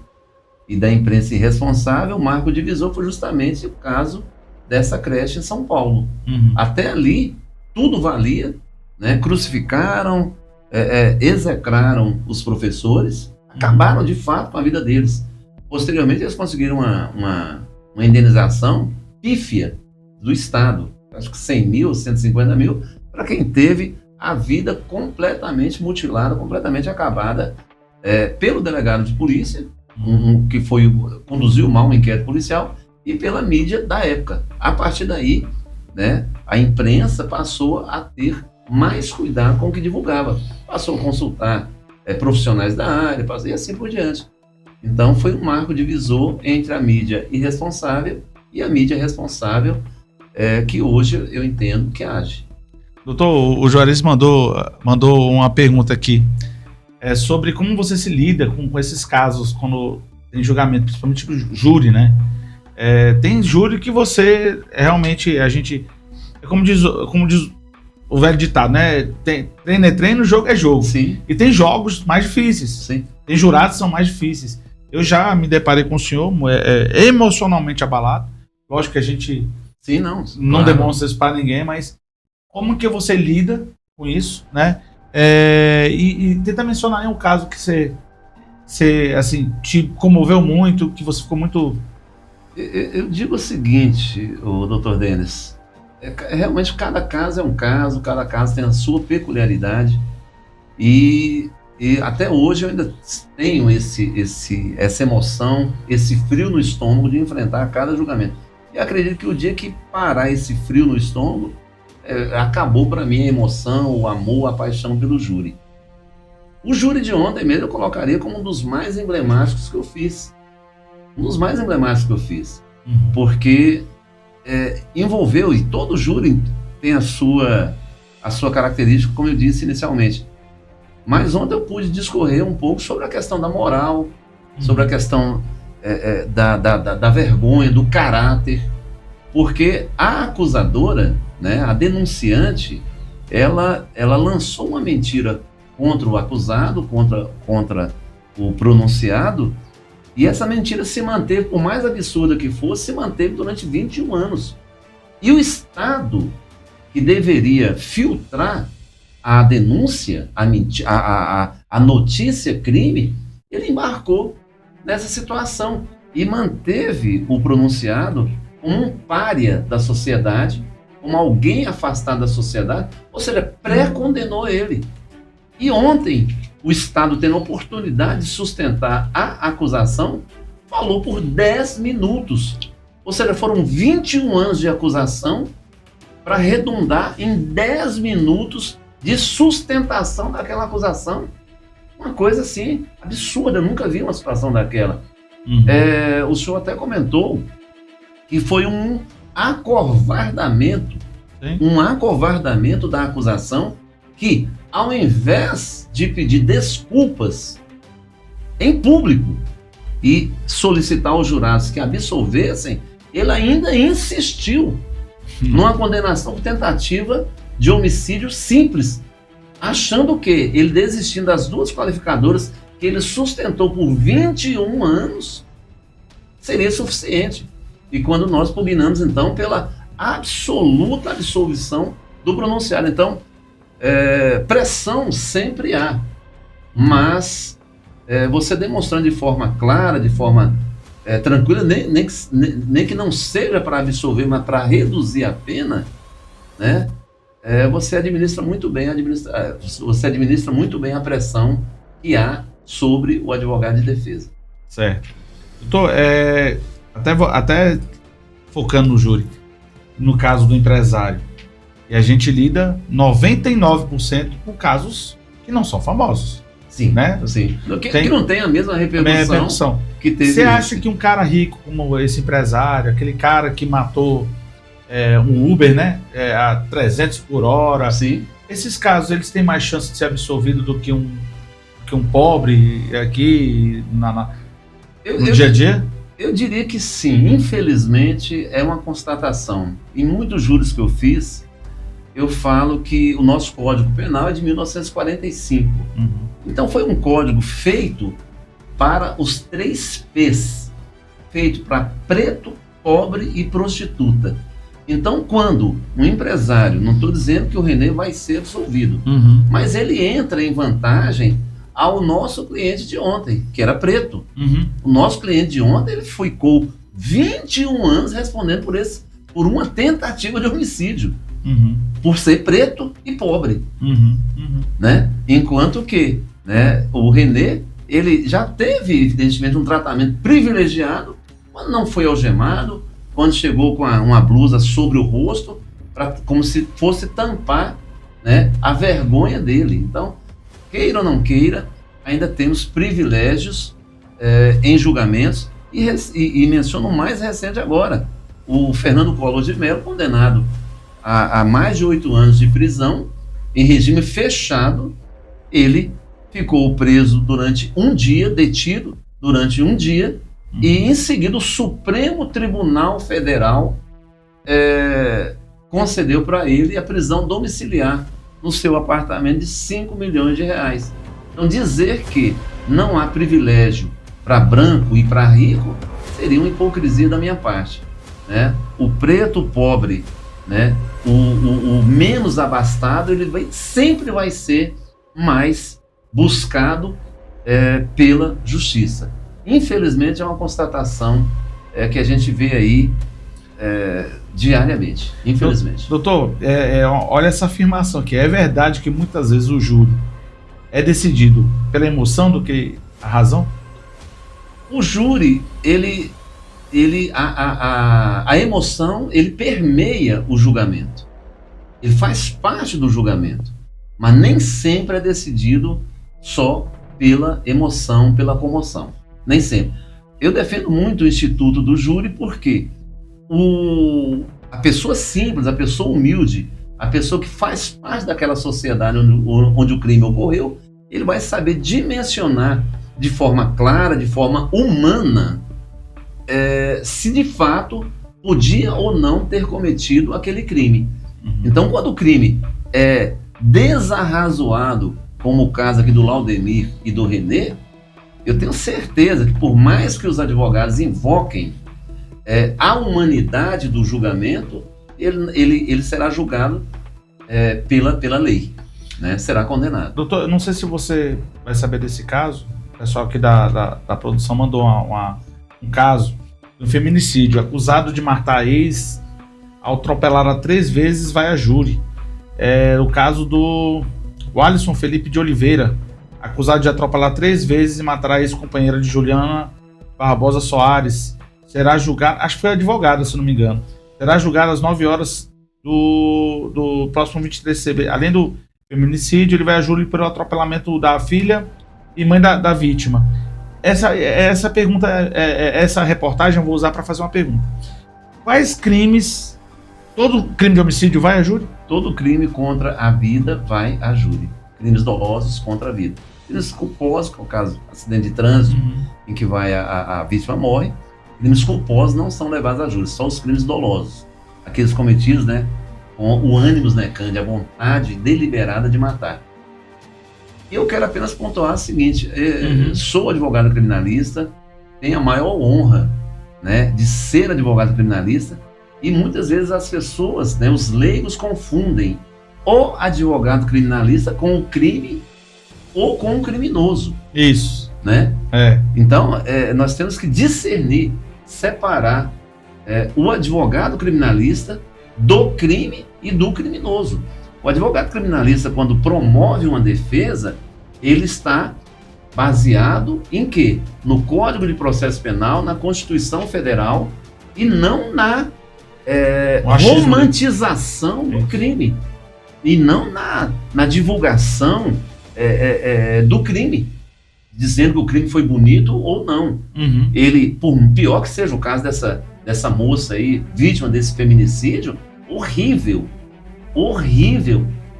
e da imprensa irresponsável, o marco divisor foi justamente o caso dessa creche em São Paulo. Até ali, tudo valia, né? Crucificaram, execraram os professores, acabaram de fato com a vida deles. Posteriormente, eles conseguiram uma indenização pífia do Estado, acho que 100 mil, 150 mil, para quem teve a vida completamente mutilada, completamente acabada pelo delegado de polícia, que conduziu mal o inquérito policial, e pela mídia da época. A partir daí, né, a imprensa passou a ter mais cuidado com o que divulgava, passou a consultar profissionais da área, e assim por diante. Então foi um marco divisor entre a mídia irresponsável e a mídia responsável, que hoje eu entendo que age. Doutor, o Juarez mandou uma pergunta aqui sobre como você se lida com esses casos quando tem julgamento, principalmente júri, né? Tem júri que você realmente, como diz o velho ditado, né? Treino é treino, jogo é jogo. Sim. E tem jogos mais difíceis. Sim. Tem jurados que são mais difíceis. Eu já me deparei com o senhor emocionalmente abalado. Lógico que a gente não demonstra isso para ninguém, mas como que você lida com isso, né? E tenta mencionar aí um caso que você assim, te comoveu muito, que você ficou muito... Eu digo o seguinte, o Dr. Denis, realmente cada caso é um caso, cada caso tem a sua peculiaridade, e até hoje eu ainda tenho essa emoção, esse frio no estômago de enfrentar cada julgamento. E acredito que o dia que parar esse frio no estômago, acabou para mim a emoção, o amor, a paixão pelo júri. O júri de ontem mesmo eu colocaria como um dos mais emblemáticos que eu fiz. Porque envolveu, e todo júri tem a sua característica, como eu disse inicialmente. Mas ontem eu pude discorrer um pouco sobre a questão da moral, sobre a questão da vergonha, do caráter, porque a acusadora, né, a denunciante, ela lançou uma mentira contra o acusado, contra o pronunciado, E essa mentira se manteve, por mais absurda que fosse, se manteve durante 21 anos. E o Estado, que deveria filtrar a denúncia, a notícia crime, ele embarcou nessa situação e manteve o pronunciado como um pária da sociedade, como alguém afastado da sociedade, ou seja, pré-condenou ele. E ontem, o Estado, tendo a oportunidade de sustentar a acusação, falou por 10 minutos. Ou seja, foram 21 anos de acusação para redundar em 10 minutos de sustentação daquela acusação. Uma coisa assim, absurda, eu nunca vi uma situação daquela. O senhor até comentou que foi um acovardamento, da acusação, que, ao invés de pedir desculpas em público e solicitar aos jurados que absolvessem, ele ainda insistiu numa condenação por tentativa de homicídio simples, achando que ele, desistindo das duas qualificadoras que ele sustentou por 21 anos, seria suficiente. E quando nós pugnamos, então, pela absoluta absolvição do pronunciado. Então, pressão sempre há, mas você demonstrando de forma clara, de forma tranquila, nem que não seja para absolver, mas para reduzir a pena, né? Você administra muito bem a pressão que há sobre o advogado de defesa. Certo. Doutor, até focando no júri, no caso do empresário, e a gente lida 99% com casos que não são famosos. Sim, né? Sim. Que não tem a mesma repercussão que teve. Você acha que um cara rico como esse empresário, aquele cara que matou um Uber, né, a 300 por hora, sim, esses casos, eles têm mais chance de ser absolvido do que um pobre aqui no dia a dia? Eu diria que sim. Infelizmente, é uma constatação. Em muitos júris que eu fiz, eu falo que o nosso Código Penal é de 1945. Então foi um código feito para os 3 P's, feito para preto, pobre e prostituta. Então, quando um empresário, não estou dizendo que o René vai ser absolvido, mas ele entra em vantagem ao nosso cliente de ontem, que era preto. O nosso cliente de ontem, ele ficou 21 anos respondendo por uma tentativa de homicídio, por ser preto e pobre. Né? Enquanto que, né, o René, ele já teve, evidentemente, um tratamento privilegiado quando não foi algemado, quando chegou com uma blusa sobre o rosto, como se fosse tampar, né, a vergonha dele. Então, queira ou não queira, ainda temos privilégios em julgamentos, e menciono o mais recente agora, o Fernando Collor de Mello, condenado a mais de 8 anos de prisão, em regime fechado. Ele ficou preso durante um dia, detido durante um dia, e em seguida o Supremo Tribunal Federal concedeu para ele a prisão domiciliar no seu apartamento de 5 milhões de reais. Então, dizer que não há privilégio para branco e para rico seria uma hipocrisia da minha parte, né? O preto, o pobre, né? O menos abastado, ele sempre vai ser mais buscado pela justiça. Infelizmente, é uma constatação que a gente vê aí diariamente, infelizmente. Doutor, olha essa afirmação aqui. É verdade que muitas vezes o júri é decidido pela emoção do que a razão? O júri, a emoção, ele permeia o julgamento. Ele faz parte do julgamento, mas nem sempre é decidido só pela emoção, pela comoção. Nem sempre. Eu defendo muito o instituto do júri porque a pessoa simples, a pessoa humilde, a pessoa que faz parte daquela sociedade onde o crime ocorreu, ele vai saber dimensionar de forma clara, de forma humana, se de fato podia ou não ter cometido aquele crime. Então, quando o crime é desarrazoado, como o caso aqui do Laudemir e do René, eu tenho certeza que por mais que os advogados invoquem a humanidade do julgamento, ele será julgado pela lei, né? Será condenado. Doutor, eu não sei se você vai saber desse caso. O pessoal aqui da produção mandou um caso de um feminicídio. Acusado de matar a ex, ao atropelar 3 vezes, vai a júri. O caso do Alisson Felipe de Oliveira, acusado de atropelar 3 vezes e matar a ex-companheira de Juliana Barbosa Soares. Será julgado, acho que foi advogada, se não me engano. Será julgado às 9 horas do próximo 23 de setembro. Além do feminicídio, ele vai a júri pelo atropelamento da filha e mãe da vítima. Essa pergunta, essa reportagem eu vou usar para fazer uma pergunta. Quais crimes, todo crime de homicídio vai a júri? Todo crime contra a vida vai a júri. Crimes dolosos contra a vida. Crimes culposos, que é o caso acidente de trânsito, em que a vítima morre. Crimes culposos não são levados a júri, só os crimes dolosos. Aqueles cometidos, né, com o ânimos necandi, a vontade deliberada de matar. E eu quero apenas pontuar o seguinte, sou advogado criminalista, tenho a maior honra, né, de ser advogado criminalista, e muitas vezes as pessoas, né, os leigos confundem o advogado criminalista com o crime ou com o criminoso. Isso. Né? Então, nós temos que discernir, separar o advogado criminalista do crime e do criminoso. O advogado criminalista, quando promove uma defesa, ele está baseado em quê? No Código de Processo Penal, na Constituição Federal e não na romantização do crime e não na divulgação do crime, dizendo que o crime foi bonito ou não. Ele, por pior que seja o caso dessa moça aí, vítima desse feminicídio, horrível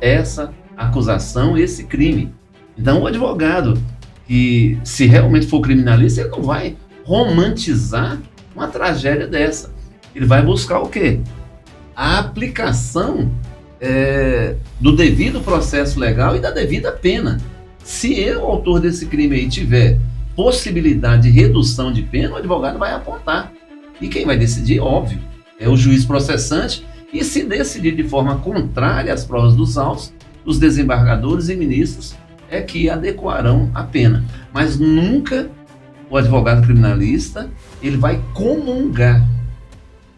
essa acusação, esse crime. Então o advogado, que se realmente for criminalista, ele não vai romantizar uma tragédia dessa. Ele vai buscar o quê? A aplicação do devido processo legal e da devida pena. Se o autor desse crime aí tiver possibilidade de redução de pena, o advogado vai apontar. E quem vai decidir, óbvio, é o juiz processante. E se decidir de forma contrária às provas dos autos, os desembargadores e ministros é que adequarão a pena. Mas nunca o advogado criminalista ele vai comungar,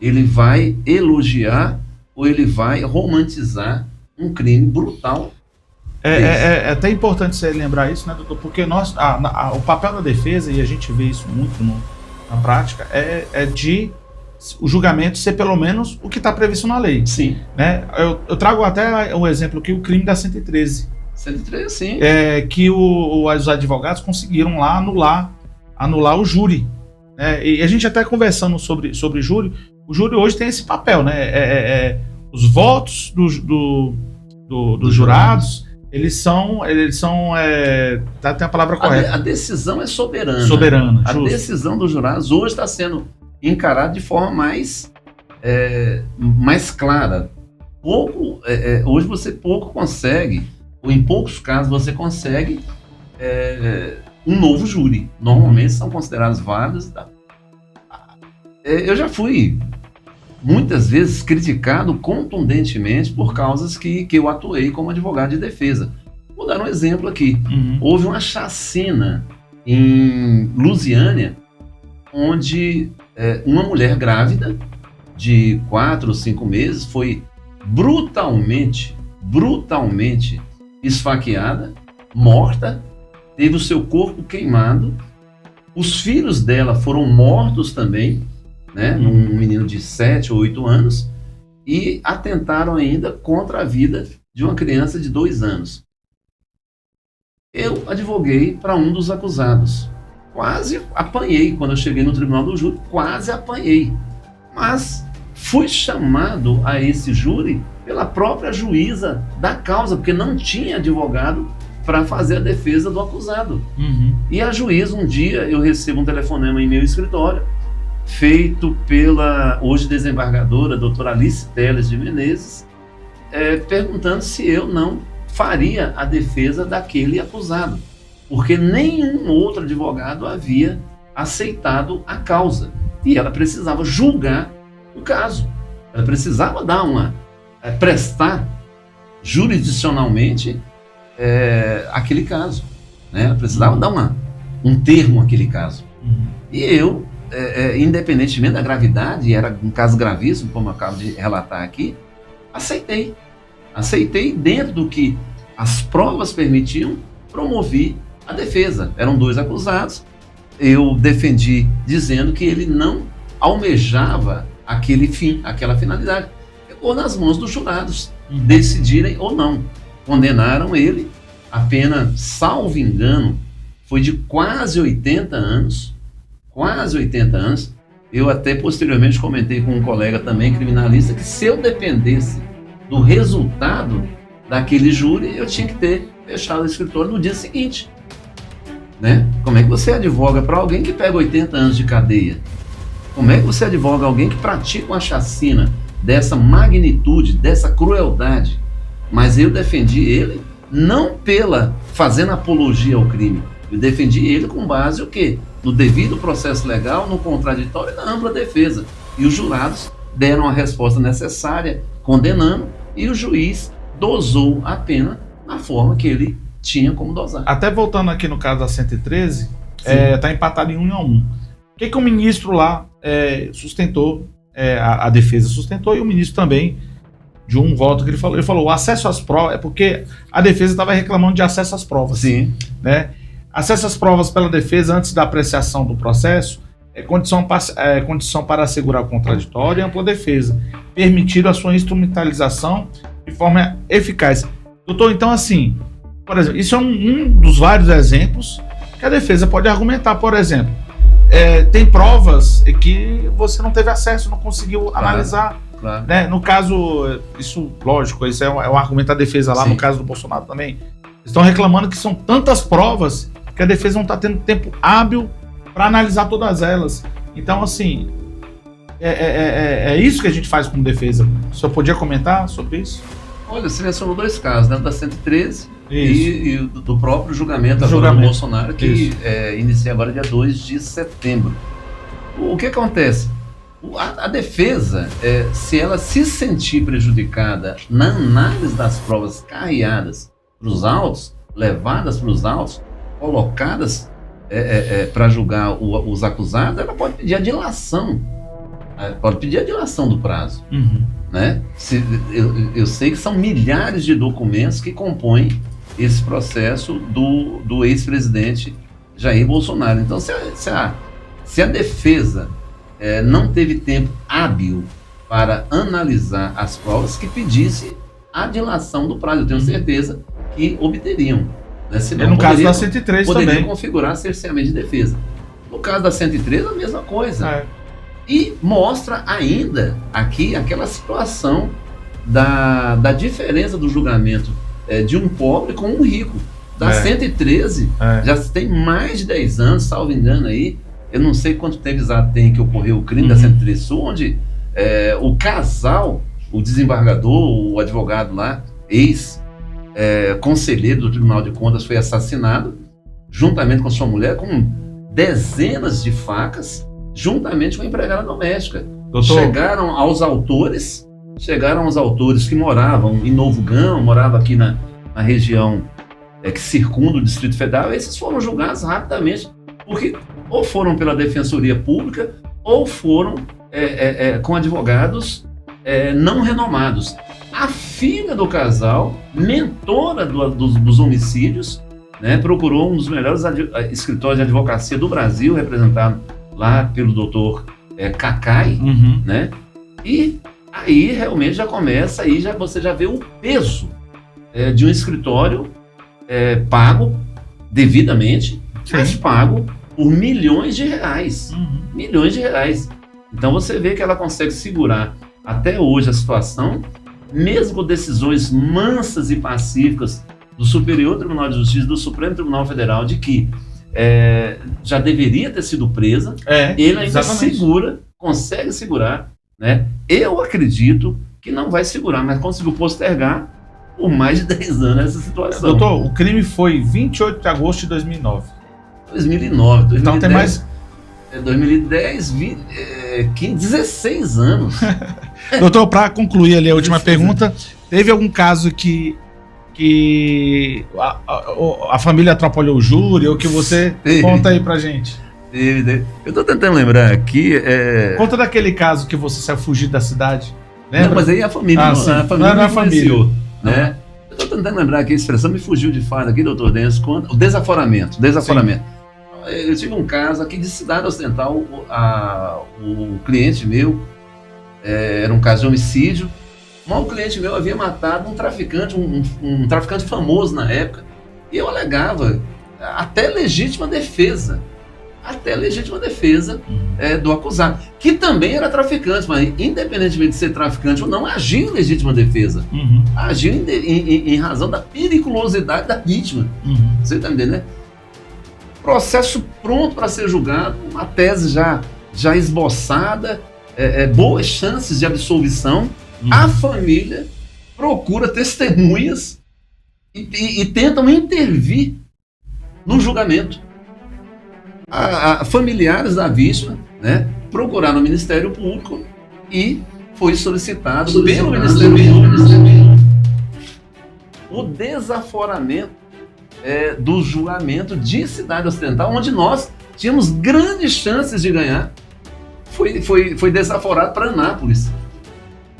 ele vai elogiar ou ele vai romantizar um crime brutal. É até importante você lembrar isso, né, doutor? Porque o papel da defesa, e a gente vê isso muito na prática, é de o julgamento ser pelo menos o que está previsto na lei. Sim. Né? Eu trago até o exemplo aqui, o crime da 113. 113, sim. Que os advogados conseguiram lá anular o júri. Né? E a gente até conversando sobre júri, o júri hoje tem esse papel, né? Os votos dos jurados, eles são tem a palavra correta. A decisão é soberana. Soberana, a justo. decisão dos jurados hoje está sendo encarada de forma mais clara. Hoje você pouco consegue, ou em poucos casos você consegue um novo júri. Normalmente são considerados válidos. Eu já fui muitas vezes criticado contundentemente por causas que eu atuei como advogado de defesa. Vou dar um exemplo aqui. Houve uma chacina em Lusiânia, onde uma mulher grávida de 4 ou 5 meses foi brutalmente esfaqueada, morta, teve o seu corpo queimado, os filhos dela foram mortos também, né, um menino de 7 ou 8 anos, e atentaram ainda contra a vida de uma criança de 2 anos. Eu advoguei para um dos acusados. Quase apanhei quando eu cheguei no tribunal do júri, quase apanhei. Mas fui chamado a esse júri pela própria juíza da causa, porque não tinha advogado para fazer a defesa do acusado. E a juíza, um dia, eu recebo um telefonema em meu escritório, feito pela hoje desembargadora, doutora Alice Teles de Menezes, perguntando se eu não faria a defesa daquele acusado. porque nenhum outro advogado havia aceitado a causa. E ela precisava julgar o caso. Ela precisava prestar jurisdicionalmente aquele caso. Né? Ela precisava dar um termo àquele caso. E eu, independentemente da gravidade, era um caso gravíssimo, como eu acabo de relatar aqui, aceitei. Aceitei dentro do que as provas permitiam, promovi a defesa. Eram 2 acusados. Eu defendi dizendo que ele não almejava aquele fim, aquela finalidade. Ficou nas mãos dos jurados decidirem ou não. Condenaram ele a pena, salvo engano, foi de quase 80 anos. Quase 80 anos. Eu até posteriormente comentei com um colega também, criminalista, que se eu dependesse do resultado daquele júri, eu tinha que ter fechado o escritório no dia seguinte. Né? Como é que você advoga para alguém que pega 80 anos de cadeia? Como é que você advoga alguém que pratica uma chacina dessa magnitude, dessa crueldade? Mas eu defendi ele não fazendo apologia ao crime. Eu defendi ele com base o quê? No devido processo legal, no contraditório e na ampla defesa. E os jurados deram a resposta necessária, condenando, e o juiz dosou a pena na forma que ele tinha como dosar. Até voltando aqui no caso da 113, está empatado em 1-1. O que o ministro lá sustentou, a defesa sustentou, e o ministro também, de um voto que ele falou, o acesso às provas, é porque a defesa estava reclamando de acesso às provas. Sim. Né? Acesso às provas pela defesa antes da apreciação do processo é condição para assegurar o contraditório e ampla defesa, permitindo a sua instrumentalização de forma eficaz. Doutor, então assim, por exemplo, isso é um dos vários exemplos que a defesa pode argumentar. Por exemplo, tem provas que você não teve acesso, não conseguiu analisar. Claro. Né? No caso, isso, lógico, isso é um argumento da defesa lá. Sim. No caso do Bolsonaro também. Estão reclamando que são tantas provas que a defesa não está tendo tempo hábil para analisar todas elas. Então, assim, é isso que a gente faz como defesa. O senhor podia comentar sobre isso? Olha, você mencionou 2 casos, né? Da 113 e do próprio julgamento do Bolsonaro, que inicia agora dia 2 de setembro. O que acontece? A defesa, se ela se sentir prejudicada na análise das provas carreadas para os autos, levadas para os autos, colocadas para julgar os acusados, ela pode pedir a dilação. Pode pedir a dilação do prazo. Uhum. Né? Eu sei que são milhares de documentos que compõem esse processo do ex-presidente Jair Bolsonaro. Então, se a defesa não teve tempo hábil para analisar as provas, que pedisse a dilação do prazo, eu tenho certeza que obteriam. Né? Senão, no caso da 103 poderiam também configurar cerceamento de defesa. No caso da 103, a mesma coisa. E mostra ainda aqui aquela situação da diferença do julgamento de um pobre com um rico. Da 113, já tem mais de 10 anos, salvo engano aí, eu não sei quanto tempo exato tem que ocorreu o crime da 113 Sul, onde o casal, o desembargador, o advogado lá, ex-conselheiro do Tribunal de Contas, foi assassinado, juntamente com sua mulher, com dezenas de facas, juntamente com a empregada doméstica. Doutor, chegaram aos autores que moravam em Novo Gama, moravam aqui na região que circunda o Distrito Federal. Esses foram julgados rapidamente, porque ou foram pela Defensoria Pública ou foram com advogados não renomados. A filha do casal, mentora dos homicídios, né, procurou um dos melhores escritórios de advocacia do Brasil, representado lá pelo doutor Cacai, né? E aí realmente já começa, aí você já vê o peso de um escritório pago devidamente, mas pago por milhões de reais. Milhões de reais. Então você vê que ela consegue segurar até hoje a situação, mesmo com decisões mansas e pacíficas do Superior Tribunal de Justiça, do Supremo Tribunal Federal, de que já deveria ter sido presa, ele ainda consegue segurar, né? Eu acredito que não vai segurar, mas conseguiu postergar por mais de 10 anos essa situação. Doutor, o crime foi 28 de agosto de 2009. 2009. Então tem mais... 2010, 16 anos. Doutor, para concluir ali a última pergunta, teve algum caso que a família atrapalhou o júri, ou que você conta aí pra gente? Eu tô tentando lembrar aqui. Conta daquele caso que você saiu fugir da cidade. Lembra? Não, mas aí a família não é família, né? Eu tô tentando lembrar aqui, a expressão me fugiu de fato aqui, doutor Denso, o desaforamento. Eu tive um caso aqui de Cidade Ocidental, o cliente meu, era um caso de homicídio, mas o cliente meu havia matado um traficante, um traficante famoso na época, e eu alegava até legítima defesa do acusado, que também era traficante, mas independentemente de ser traficante ou não, agiu em legítima defesa, agiu em razão da periculosidade da vítima. Você está entendendo, né? Processo pronto para ser julgado, uma tese já esboçada, boas chances de absolvição. A família procura testemunhas e tentam intervir no julgamento. Familiares da vítima, né, procuraram o Ministério Público e foi solicitado pelo Ministério Público o desaforamento do julgamento de Cidade Ocidental, onde nós tínhamos grandes chances de ganhar. Foi desaforado para Anápolis.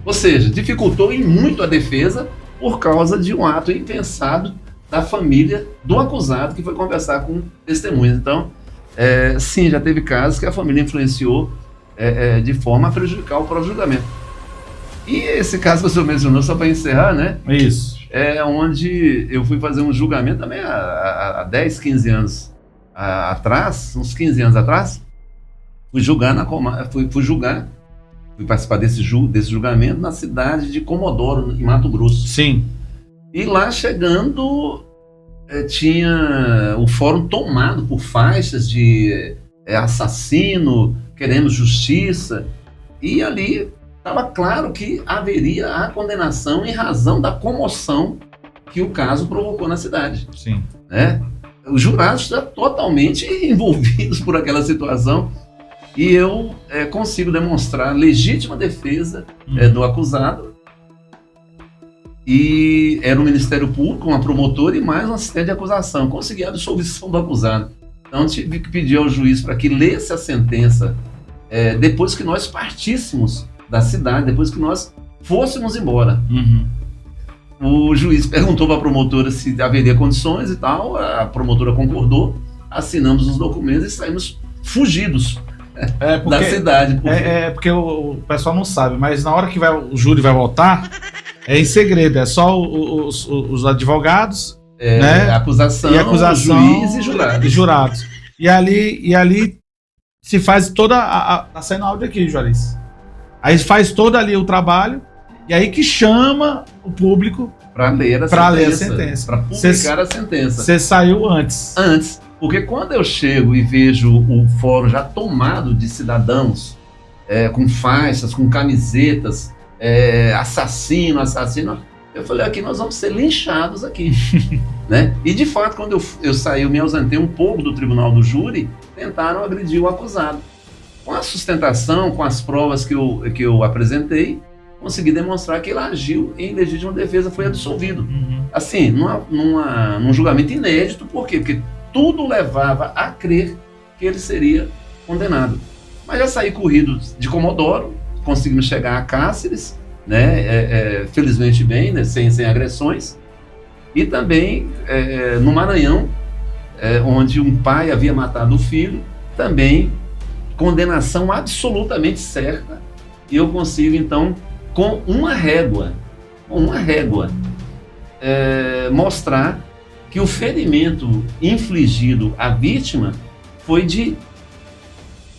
Ou seja, dificultou em muito a defesa por causa de um ato impensado da família do acusado que foi conversar com testemunhas. Então, sim, já teve casos que a família influenciou de forma a prejudicar o próprio julgamento. E esse caso que o senhor mencionou, só para encerrar, né? Isso. Onde eu fui fazer um julgamento também há 10, 15 anos atrás, uns 15 anos atrás, fui participar desse julgamento na cidade de Comodoro, em Mato Grosso. Sim. E lá chegando, tinha o fórum tomado por faixas de assassino, queremos justiça, e ali estava claro que haveria a condenação em razão da comoção que o caso provocou na cidade. Sim. Né? Os jurados estão totalmente envolvidos por aquela situação e eu consigo demonstrar legítima defesa do acusado, e era o Ministério Público, uma promotora e mais um assistente de acusação. Consegui a absolvição do acusado. Então tive que pedir ao juiz para que lesse a sentença depois que nós partíssemos da cidade, depois que nós fôssemos embora. O juiz perguntou para a promotora se haveria condições e tal, a promotora concordou, assinamos os documentos e saímos fugidos da cidade. Porque o pessoal não sabe, mas na hora que o júri vai voltar, é em segredo, é só os advogados, né? Acusação, juiz e jurados. E ali se faz toda tá saindo áudio aqui, Juarez. Aí faz todo ali o trabalho, e aí que chama o público para ler a sentença, para publicar a sentença. Você saiu antes. Porque quando eu chego e vejo o fórum já tomado de cidadãos, com faixas, com camisetas, assassino, eu falei, aqui nós vamos ser linchados aqui. Né? E de fato, quando eu saí, eu me ausentei um pouco do tribunal do júri, tentaram agredir o acusado. Com a sustentação, com as provas que eu apresentei, consegui demonstrar que ele agiu em legítima defesa, foi absolvido. Assim, num julgamento inédito. Por quê? Porque tudo levava a crer que ele seria condenado. Mas já saí corrido de Comodoro, conseguimos chegar a Cáceres, né? Felizmente bem, né? sem agressões. E também no Maranhão, onde um pai havia matado o filho, também condenação absolutamente certa, e eu consigo então, com uma régua, mostrar que o ferimento infligido à vítima foi de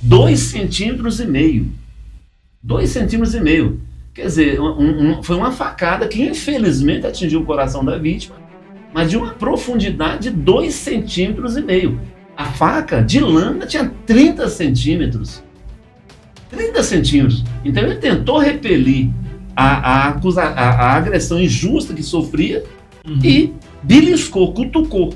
2,5 centímetros. 2,5 centímetros. Quer dizer, foi uma facada que infelizmente atingiu o coração da vítima, mas de uma profundidade de 2,5 centímetros. A faca de lâmina tinha 30 centímetros. 30 centímetros. Então ele tentou repelir a agressão injusta que sofria e beliscou, cutucou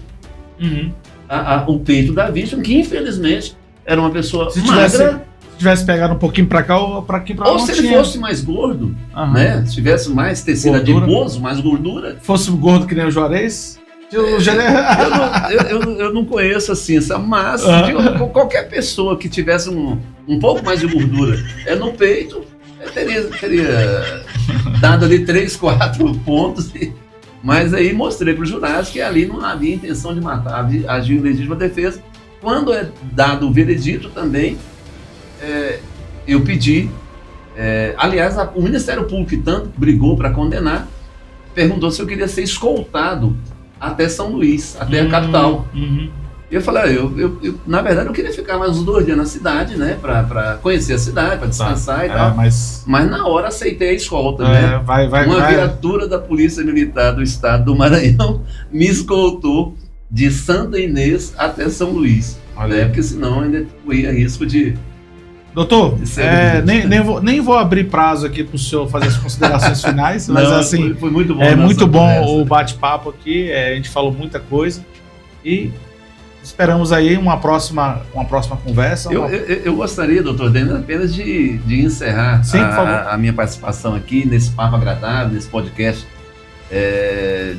o peito da vítima, que infelizmente era uma pessoa magra. Se tivesse pegado um pouquinho pra cá ou pra aqui pra lá. Ou se ele fosse mais gordo, né? Se tivesse mais tecido adiposo, mais gordura. Fosse gordo que nem o Juarez. Eu não conheço assim, mas qualquer pessoa que tivesse um pouco mais de gordura no peito, teria dado ali 3, 4 pontos. Mas aí mostrei para os jurados que ali não havia intenção de matar, agiu em legítima defesa. Quando é dado o veredito também, eu pedi, aliás, o Ministério Público, que tanto brigou para condenar, perguntou se eu queria ser escoltado até São Luís, até a capital. Eu falei, na verdade eu queria ficar mais uns 2 dias na cidade, né, para conhecer a cidade, para descansar e tal. Mas na hora aceitei a escolta, né? Uma viatura da Polícia Militar do Estado do Maranhão me escoltou de Santa Inês até São Luís, né? Porque senão ainda corria risco de... Doutor, nem vou abrir prazo aqui para o senhor fazer as considerações finais, mas assim, foi muito bom. É muito bom o bate-papo aqui, a gente falou muita coisa e esperamos aí uma próxima conversa. Eu gostaria, doutor Denis, apenas de encerrar a minha participação aqui nesse papo agradável, nesse podcast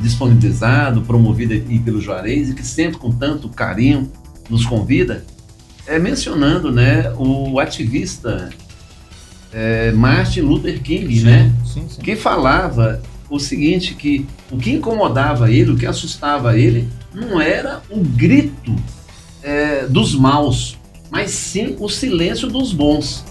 disponibilizado, promovido aqui pelo Juarez e que sempre com tanto carinho nos convida. Mencionando, né, o ativista Martin Luther King, né, que falava o seguinte, que o que incomodava ele, o que assustava ele, não era o grito dos maus, mas sim o silêncio dos bons.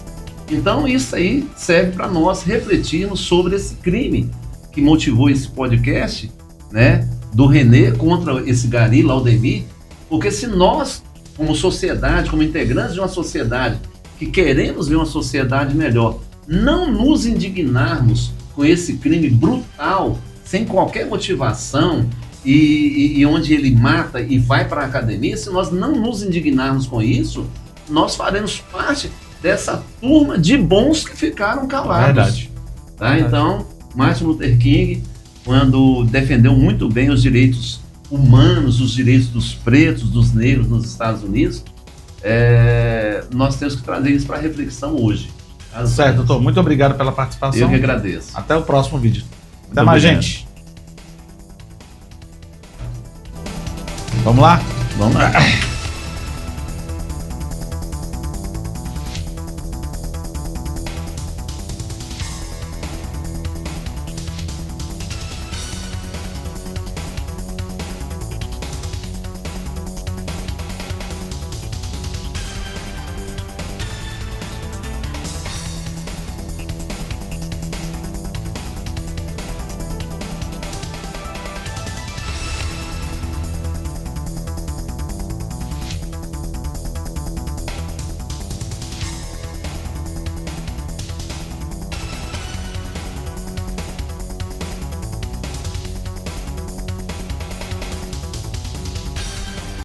Então isso aí serve para nós refletirmos sobre esse crime que motivou esse podcast, né, do René contra esse Gari Laudemir, porque se nós, como sociedade, como integrantes de uma sociedade que queremos ver uma sociedade melhor, não nos indignarmos com esse crime brutal, sem qualquer motivação, e onde ele mata e vai para a academia, se nós não nos indignarmos com isso, nós faremos parte dessa turma de bons que ficaram calados. Verdade. Tá? Verdade. Então, Martin Luther King, quando defendeu muito bem os direitos humanos, os direitos dos pretos, dos negros nos Estados Unidos, nós temos que trazer isso para reflexão hoje. Certo, doutor. Muito obrigado pela participação. Eu que agradeço. Até o próximo vídeo. Até mais, gente. Vamos lá? Vamos lá.